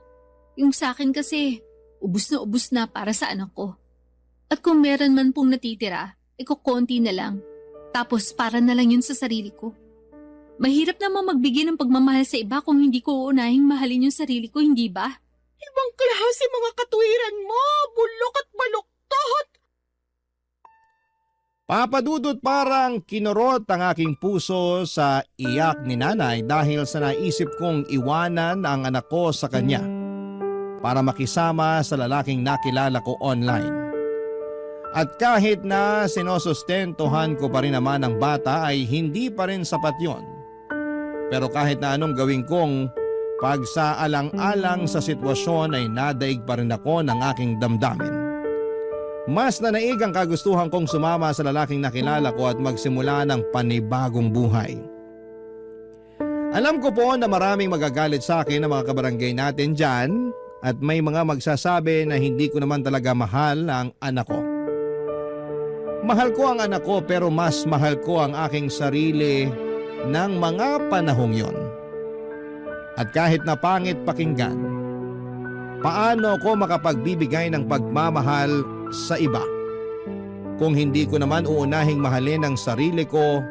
Speaker 6: Yung sa akin kasi, ubus na para sa anak ko. At kung meron man pong natitira, konti na lang. Tapos para na lang yun sa sarili ko. Mahirap naman magbigay ng pagmamahal sa iba kung hindi ko uunahing mahalin yung sarili ko, hindi ba?
Speaker 5: Ibang klase mga katwiran mo, bulok at baluktot.
Speaker 1: Papadudot parang kinurot ang aking puso sa iyak ni nanay dahil sa naisip kong iwanan ang anak ko sa kanya para makisama sa lalaking nakilala ko online. At kahit na sinusustentuhan ko pa rin naman ang bata ay hindi pa rin sapat yon. Pero kahit na anong gawin kong Pagsaalang-alang sa sitwasyon ay nadaig pa rin ako ng aking damdamin. Mas nanaig ang kagustuhan kong sumama sa lalaking nakilala ko at magsimula ng panibagong buhay. Alam ko po na maraming magagalit sa akin ng mga kabarangay natin dyan at may mga magsasabi na hindi ko naman talaga mahal ang anak ko. Mahal ko ang anak ko pero mas mahal ko ang aking sarili ng mga panahong yon. At kahit na pangit pakinggan, paano ko makapagbibigay ng pagmamahal sa iba kung hindi ko naman uunahing mahalin ang sarili ko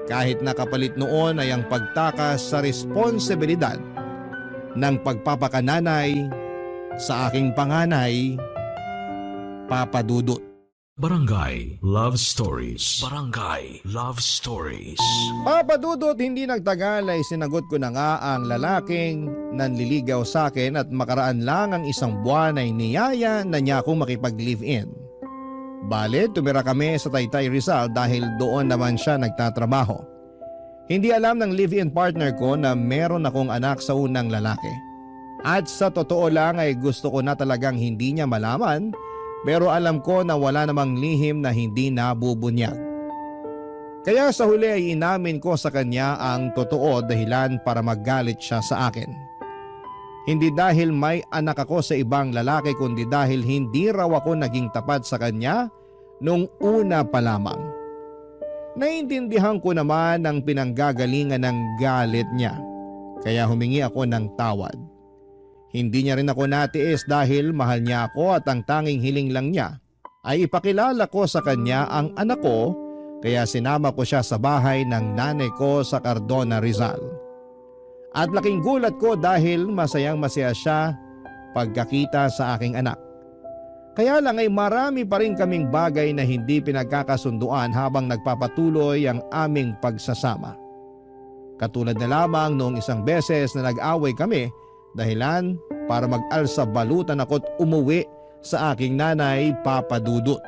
Speaker 1: kahit nakapalit noon ay ang pagtakas sa responsibilidad ng pagpapakananay sa aking panganay, Papa Dudut.
Speaker 4: Barangay Love Stories. Barangay Love Stories.
Speaker 1: Papa Dudut, hindi nagtagal ay sinagot ko na nga ang lalaking nanliligaw sa akin at makaraan lang ang isang buwan ay niyaya na niya akong makipag-live-in. Bale, tumira kami sa Taytay Rizal dahil doon naman siya nagtatrabaho. Hindi alam ng live-in partner ko na meron akong anak sa unang lalaki. At sa totoo lang ay gusto ko na talagang hindi niya malaman, pero alam ko na wala namang lihim na hindi nabubunyag. Kaya sa huli ay inamin ko sa kanya ang totoo dahilan para magalit siya sa akin. Hindi dahil may anak ako sa ibang lalaki kundi dahil hindi raw ako naging tapat sa kanya nung una pa lamang. Naiintindihan ko naman ang pinanggagalingan ng galit niya, kaya humingi ako ng tawad. Hindi niya rin ako natiis dahil mahal niya ako at ang tanging hiling lang niya ay ipakilala ko sa kanya ang anak ko, kaya sinama ko siya sa bahay ng nanay ko sa Cardona, Rizal. At laking gulat ko dahil masayang masaya siya pagkakita sa aking anak. Kaya lang ay marami pa rin kaming bagay na hindi pinagkakasunduan habang nagpapatuloy ang aming pagsasama. Katulad na lamang noong isang beses na nag-away kami dahilan para mag-alsa balutan ako't umuwi sa aking nanay, Papa Dudut.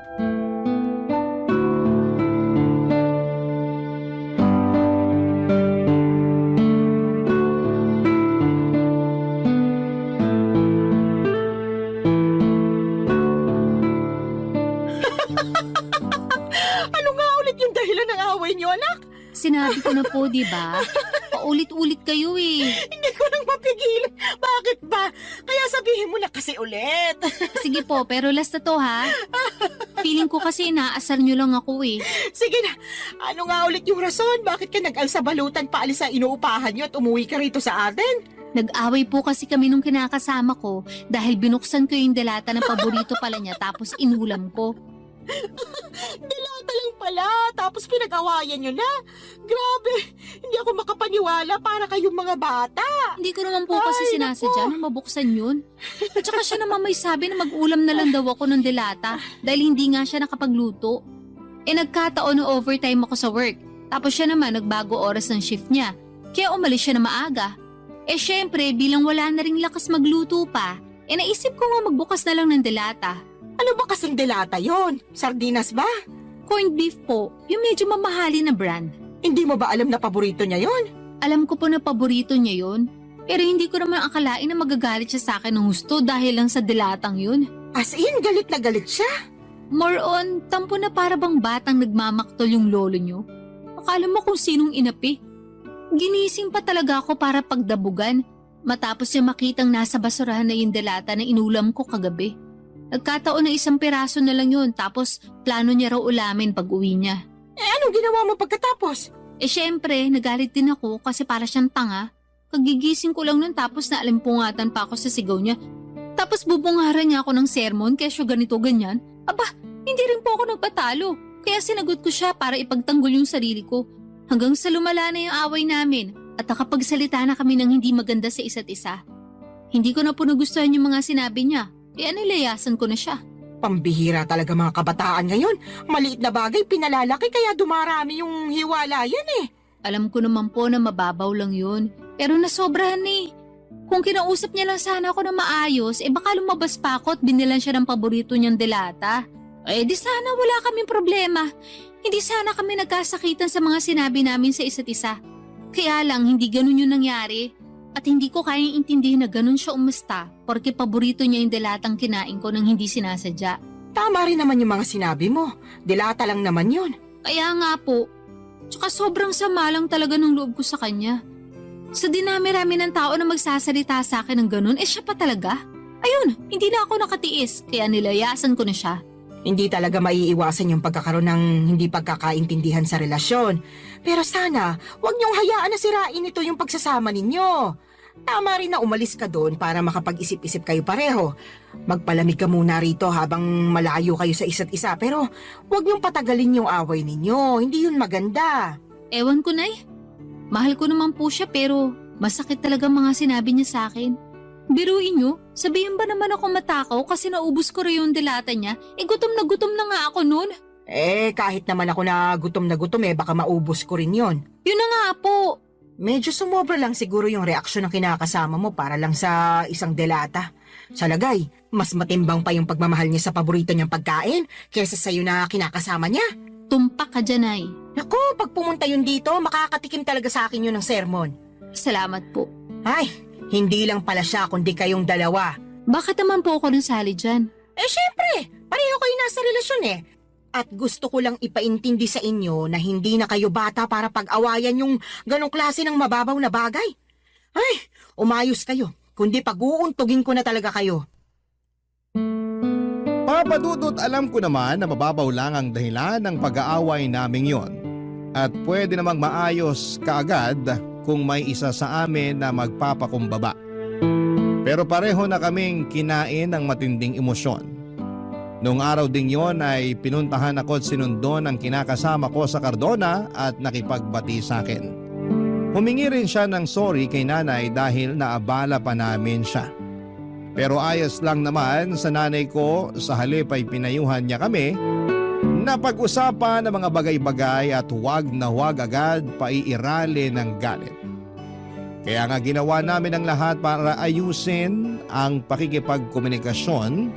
Speaker 5: Ano nga ulit yung dahilan ng away niyo, anak?
Speaker 6: Sinabi ko na po, di ba? Paulit-ulit kayo eh.
Speaker 5: Hindi ko nang mapigilan. Bakit ba? Kaya sabihin mo na kasi ulit.
Speaker 6: Sige po, pero last na to ha. Feeling ko kasi inaasar nyo lang ako eh.
Speaker 5: Sige na, ano nga ulit yung rason? Bakit ka nag-alsa balutan paalis sa inuupahan niyo at umuwi ka rito sa atin?
Speaker 6: Nag-away po kasi kami nung kinakasama ko dahil binuksan ko yung delata ng paborito pala niya tapos inulam ko.
Speaker 5: Dilata lang pala, tapos pinag-awayan niyo na. Grabe, hindi ako makapaniwala para kayong mga bata.
Speaker 6: Hindi ko naman po kasi
Speaker 5: Ay,
Speaker 6: sinasadya
Speaker 5: naku.
Speaker 6: na mabuksan yun. At saka siya naman may sabi na mag-ulam na lang daw ako ng delata dahil hindi nga siya nakapagluto. Nagkataon na overtime ako sa work. Tapos siya naman nagbago oras ng shift niya. Kaya umalis siya na maaga. Syempre bilang wala na ring lakas magluto pa, naisip ko nga magbukas na lang ng delata.
Speaker 5: Ano ba kasing delata yon? Sardinas ba?
Speaker 6: Corned beef po, yung medyo mamahali na brand.
Speaker 5: Hindi mo ba alam na paborito niya yon?
Speaker 6: Alam ko po na paborito niya yun. Pero hindi ko naman akalain na magagalit siya sa akin ng gusto dahil lang sa dilatang yun.
Speaker 5: As in, galit na galit siya.
Speaker 6: More on, tampo na para bang batang nagmamaktol yung lolo niyo. Akala mo kung sinong inapi. Ginising pa talaga ako para pagdabugan matapos niya makitang nasa basurahan na yung delata na inulam ko kagabi. Nagkataon na isang piraso na lang yun tapos plano niya raw ulamin pag uwi niya.
Speaker 5: Anong ginawa mo pagkatapos?
Speaker 6: Syempre, nagalit din ako kasi para siyang tanga. Kagigising ko lang nun tapos naalimpungatan pa ako sa sigaw niya. Tapos bubungaran niya ako ng sermon kesyo ganito ganyan. Aba, hindi rin po ako nagpatalo. Kaya sinagot ko siya para ipagtanggol yung sarili ko. Hanggang sa lumala na yung away namin at nakapagsalita na kami ng hindi maganda sa isa't isa. Hindi ko na po nagustuhan yung mga sinabi niya. Nilayasan ko na siya.
Speaker 5: Pambihira talaga mga kabataan ngayon. Maliit na bagay pinalalaki kaya dumarami yung hiwala yan eh.
Speaker 6: Alam ko naman po na mababaw lang yun. Pero nasobrahan eh. Kung kinausap niya lang sana ako na maayos, baka lumabas pa ako at binilan siya ng paborito niyang delata. Di sana wala kaming problema. Hindi sana kami nagkasakitan sa mga sinabi namin sa isa't isa. Kaya lang hindi ganun yung nangyari. At hindi ko kayang intindihin na ganun siya umusta porque paborito niya yung dilatang kinain ko nang hindi sinasadya.
Speaker 5: Tama rin naman yung mga sinabi mo. Dilata lang naman yun.
Speaker 6: Kaya nga po. Tsaka sobrang sama lang talaga ng loob ko sa kanya. Sa dinami-rami ng tao na magsasalita sa akin ng ganun, siya pa talaga. Ayun, hindi na ako nakatiis, kaya nilayasan ko na siya.
Speaker 5: Hindi talaga maiiwasan yung pagkakaroon ng hindi pagkakaintindihan sa relasyon. Pero sana, huwag niyong hayaan na sirain ito yung pagsasama ninyo. Tama rin na umalis ka doon para makapag-isip-isip kayo pareho. Magpalamig ka muna rito habang malayo kayo sa isa't isa, pero huwag niyong patagalin yung away ninyo. Hindi yun maganda.
Speaker 6: Ewan ko, Nay. Mahal ko naman po siya pero masakit talaga mga sinabi niya sa akin. Biruin niyo, sabihin ba naman ako matakaw kasi naubos ko rin yung dilata niya? Gutom na nga ako noon.
Speaker 5: Kahit naman ako na gutom, baka maubos ko rin yon.
Speaker 6: Yun na nga po.
Speaker 5: Medyo sumobra lang siguro yung reaksyon ng kinakasama mo para lang sa isang delata. Sa lagay, mas matimbang pa yung pagmamahal niya sa paborito niyang pagkain kesa sa'yo na kinakasama niya.
Speaker 6: Tumpak ka dyan, Nay.
Speaker 5: Naku, pag pumunta yun dito, makakatikim talaga sa akin yun ng sermon.
Speaker 6: Salamat po.
Speaker 5: Ay, hindi lang pala siya kundi kayong dalawa.
Speaker 6: Bakit naman po ako nasali dyan?
Speaker 5: Syempre, pareho kayo nasa relasyon At gusto ko lang ipaintindi sa inyo na hindi na kayo bata para pag-awayan yung ganong klase ng mababaw na bagay. Ay, umayos kayo, kundi pag-uuntugin ko na talaga kayo.
Speaker 1: Papa Dudut, alam ko naman na mababaw lang ang dahilan ng pag-aaway naming yon. At pwede namang maayos kaagad kung may isa sa amin na magpapakumbaba. Pero pareho na kaming kinain ng matinding emosyon. Noong araw ding yon ay pinuntahan ako at sinundo ng kinakasama ko sa Cardona at nakipagbati sa akin. Humingi rin siya ng sorry kay nanay dahil naabala pa namin siya. Pero ayos lang naman sa nanay ko, sa halip ay pinayuhan niya kami na pag-usapan ng mga bagay-bagay at huwag na huwag agad paiirali ng galit. Kaya nga ginawa namin ang lahat para ayusin ang pakikipagkomunikasyon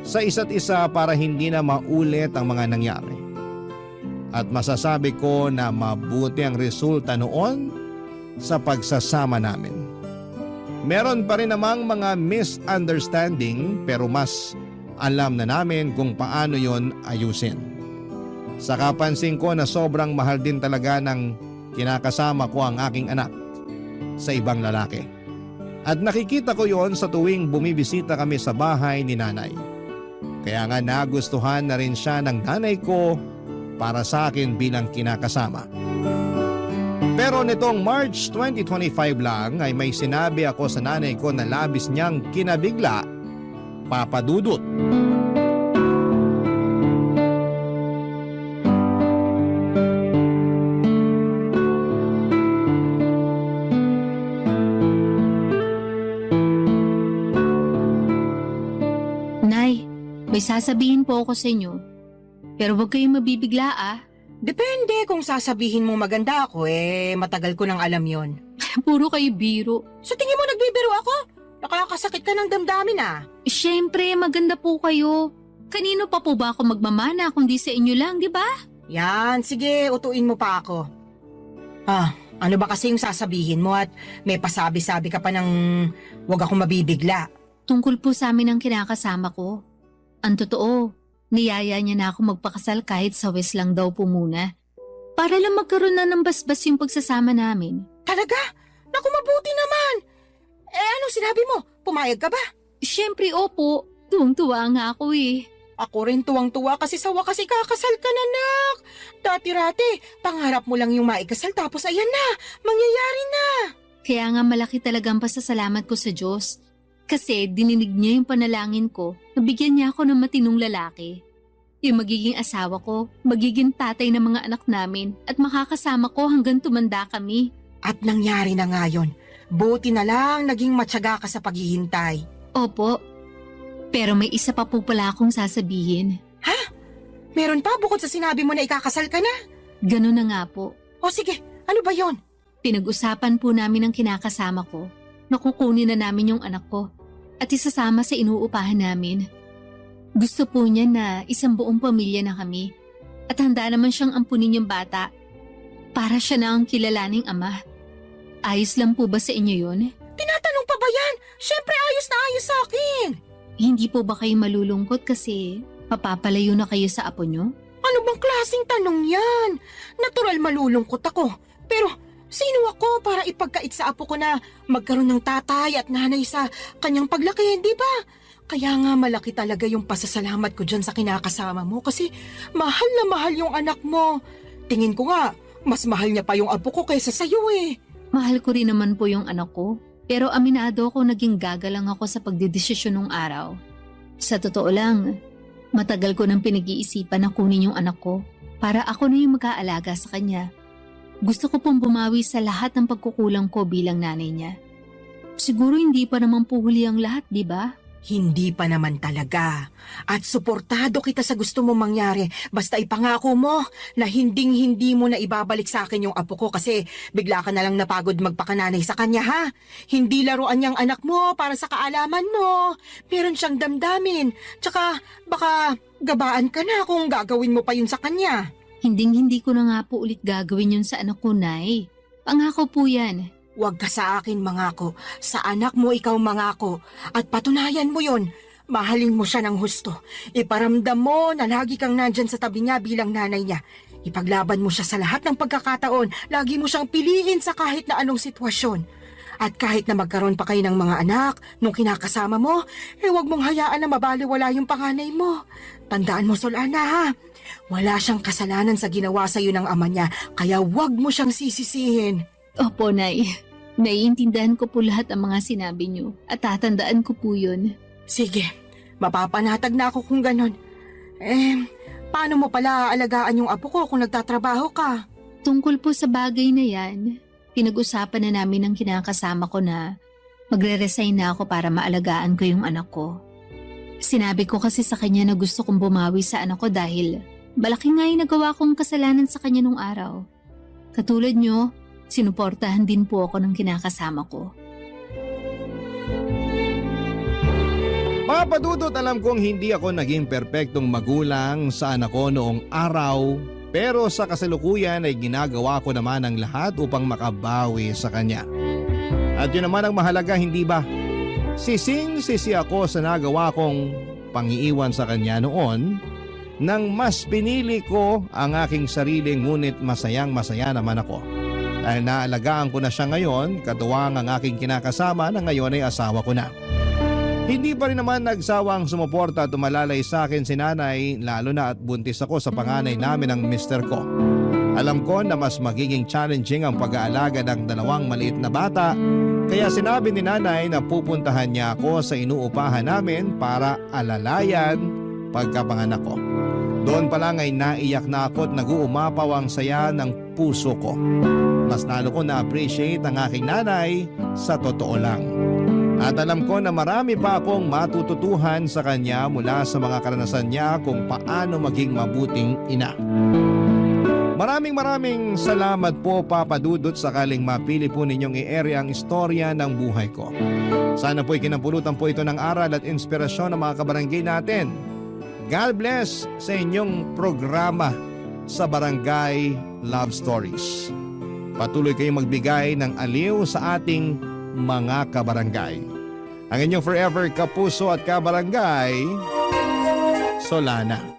Speaker 1: sa isa't isa para hindi na maulit ang mga nangyari. At masasabi ko na mabuti ang resulta noon sa pagsasama namin. Meron pa rin namang mga misunderstanding pero mas alam na namin kung paano yon ayusin. Saka pansin ko na sobrang mahal din talaga ng kinakasama ko ang aking anak sa ibang lalaki. At nakikita ko yon sa tuwing bumibisita kami sa bahay ni nanay. Kaya nga nagustuhan na rin siya ng nanay ko para sa akin bilang kinakasama. Pero nitong March 2025 lang ay may sinabi ako sa nanay ko na labis niyang kinabigla, Papa Dudut.
Speaker 6: Nay, may sasabihin po ako sa inyo. Pero huwag kayong mabibigla
Speaker 5: Depende kung sasabihin mo maganda ako matagal ko nang alam yon.
Speaker 6: Puro kayo biro.
Speaker 5: Sa tingin mo nagbibiro ako? Nakakasakit ka ng damdamin
Speaker 6: Siyempre, maganda po kayo. Kanino pa po ba ako magmamana kundi sa inyo lang, di ba?
Speaker 5: Yan, sige, utuin mo pa ako. Ano ba kasi yung sasabihin mo at may pasabi-sabi ka pa ng wag akong mabibigla?
Speaker 6: Tungkol po sa amin ang kinakasama ko. Ang totoo, niyaya niya na ako magpakasal kahit sa West lang daw po muna. Para lang magkaroon na ng basbas yung pagsasama namin.
Speaker 5: Talaga? Naku, mabuti naman! Anong sinabi mo? Pumayag ka ba?
Speaker 6: Siyempre, opo. Tuwang-tuwa nga ako
Speaker 5: Ako rin tuwang-tuwa kasi sa wakas ikakasal ka na, nak. Dati-rati, pangarap mo lang yung maikasal tapos ayan na, mangyayari na.
Speaker 6: Kaya nga malaki talagang pasasalamat ko sa Diyos. Kasi dininig niya yung panalangin ko, nabigyan niya ako ng matinong lalaki. Yung magiging asawa ko, magiging tatay ng mga anak namin at makakasama ko hanggang tumanda kami.
Speaker 5: At nangyari na nga yun. Buti na lang naging matyaga ka sa paghihintay.
Speaker 6: Opo, pero may isa pa po pala akong sasabihin.
Speaker 5: Meron pa bukod sa sinabi mo na ikakasal ka na?
Speaker 6: Ganun na nga po.
Speaker 5: O sige, ano ba yon?
Speaker 6: Pinag-usapan po namin ang kinakasama ko. Nakukunin na namin yung anak ko at isasama sa inuupahan namin. Gusto po niya na isang buong pamilya na kami at handa naman siyang ampunin yung bata para siya na ang kilalaning ama. Ayos lang po ba sa inyo yun?
Speaker 5: Siyempre ayos na ayos sa akin.
Speaker 6: Hindi po ba kayo malulungkot kasi mapapalayo na kayo sa apo nyo?
Speaker 5: Ano bang klaseng tanong yan? Natural malulungkot ako. Pero sino ako para ipagkait sa apo ko na magkaroon ng tatay at nanay sa kanyang paglaki, di ba? Kaya nga malaki talaga yung pasasalamat ko dyan sa kinakasama mo kasi mahal na mahal yung anak mo. Tingin ko nga, mas mahal niya pa yung apo ko kaysa sa'yo eh.
Speaker 6: Mahal ko rin naman po yung anak ko. Pero aminado ko naging gagalang ako sa pagdedesisyon nung araw. Sa totoo lang, matagal ko nang pinag-iisipan na kunin yung anak ko para ako na yung mag-aalaga sa kanya. Gusto ko pong bumawi sa lahat ng pagkukulang ko bilang nanay niya. Siguro hindi pa naman po huli ang lahat, di ba?
Speaker 5: Hindi pa naman talaga. At suportado kita sa gusto mong mangyari. Basta ipangako mo na hindi mo na ibabalik sa akin yung apo ko kasi bigla ka na lang napagod magpakananay sa kanya ha. Hindi laruan niyang anak mo para sa kaalaman mo. Meron siyang damdamin. Tsaka baka gabaan ka na kung gagawin mo pa yun sa kanya.
Speaker 6: Hindi ko na nga po ulit gagawin yun sa anak ko, Nay. Pangako po yan.
Speaker 5: Huwag ka sa akin mangako. Sa anak mo ikaw mangako. At patunayan mo yon. Mahalin mo siya ng husto. Iparamdam mo na lagi kang nandyan sa tabi niya bilang nanay niya. Ipaglaban mo siya sa lahat ng pagkakataon. Lagi mo siyang piliin sa kahit na anong sitwasyon. At kahit na magkaroon pa kayo ng mga anak nung kinakasama mo, huwag mong hayaan na mabaliwala yung panganay mo. Tandaan mo, Solana ha. Wala siyang kasalanan sa ginawa sa iyo ng ama niya, kaya huwag mo siyang sisisihin.
Speaker 6: Opo, Nay. Naiintindihan ko po lahat ang mga sinabi niyo at tatandaan ko po yun.
Speaker 5: Sige, mapapanatag na ako kung ganon. Paano mo pala aalagaan yung apo ko kung nagtatrabaho ka?
Speaker 6: Tungkol po sa bagay na yan, pinag-usapan na namin ng kinakasama ko na magre-resign na ako para maalagaan ko yung anak ko. Sinabi ko kasi sa kanya na gusto kong bumawi sa anak ko dahil malaki nga yung nagawa kong kasalanan sa kanya nung araw. Katulad nyo, sinuportahan din po ako ng kinakasama ko.
Speaker 1: Mga padudot, alam kong hindi ako naging perpektong magulang sa anak ko noong araw, pero sa kasalukuyan ay ginagawa ko naman ang lahat upang makabawi sa kanya. At yun naman ang mahalaga, hindi ba? Sising-sisi ako sa nagawa kong pangiiwan sa kanya noon nang mas pinili ko ang aking sarili, ngunit masayang-masaya naman ako. Dahil naalagaan ko na siya ngayon, katuwang ang aking kinakasama na ngayon ay asawa ko na. Hindi pa rin naman nagsawang sumuporta at umalalay sa akin si nanay, lalo na at buntis ako sa panganay namin ng mister ko. Alam ko na mas magiging challenging ang pag-aalaga ng dalawang maliit na bata, kaya sinabi ni nanay na pupuntahan niya ako sa inuupahan namin para alalayan pagkapanganak ko. Doon pa lang ay naiyak na ako at nag-uumapaw ang saya ng puso ko. Mas lalo ko na-appreciate ang aking nanay sa totoo lang. At alam ko na marami pa akong matututuhan sa kanya mula sa mga karanasan niya kung paano maging mabuting ina. Maraming salamat po, Papa Dudut, sakaling mapili po ninyong i-ere ang istorya ng buhay ko. Sana po'y kinapulutan po ito ng aral at inspirasyon ng mga kabarangay natin. God bless sa inyong programa sa Barangay Love Stories. Patuloy kayong magbigay ng aliw sa ating mga kabarangay. Ang inyong forever kapuso at kabarangay, Solana.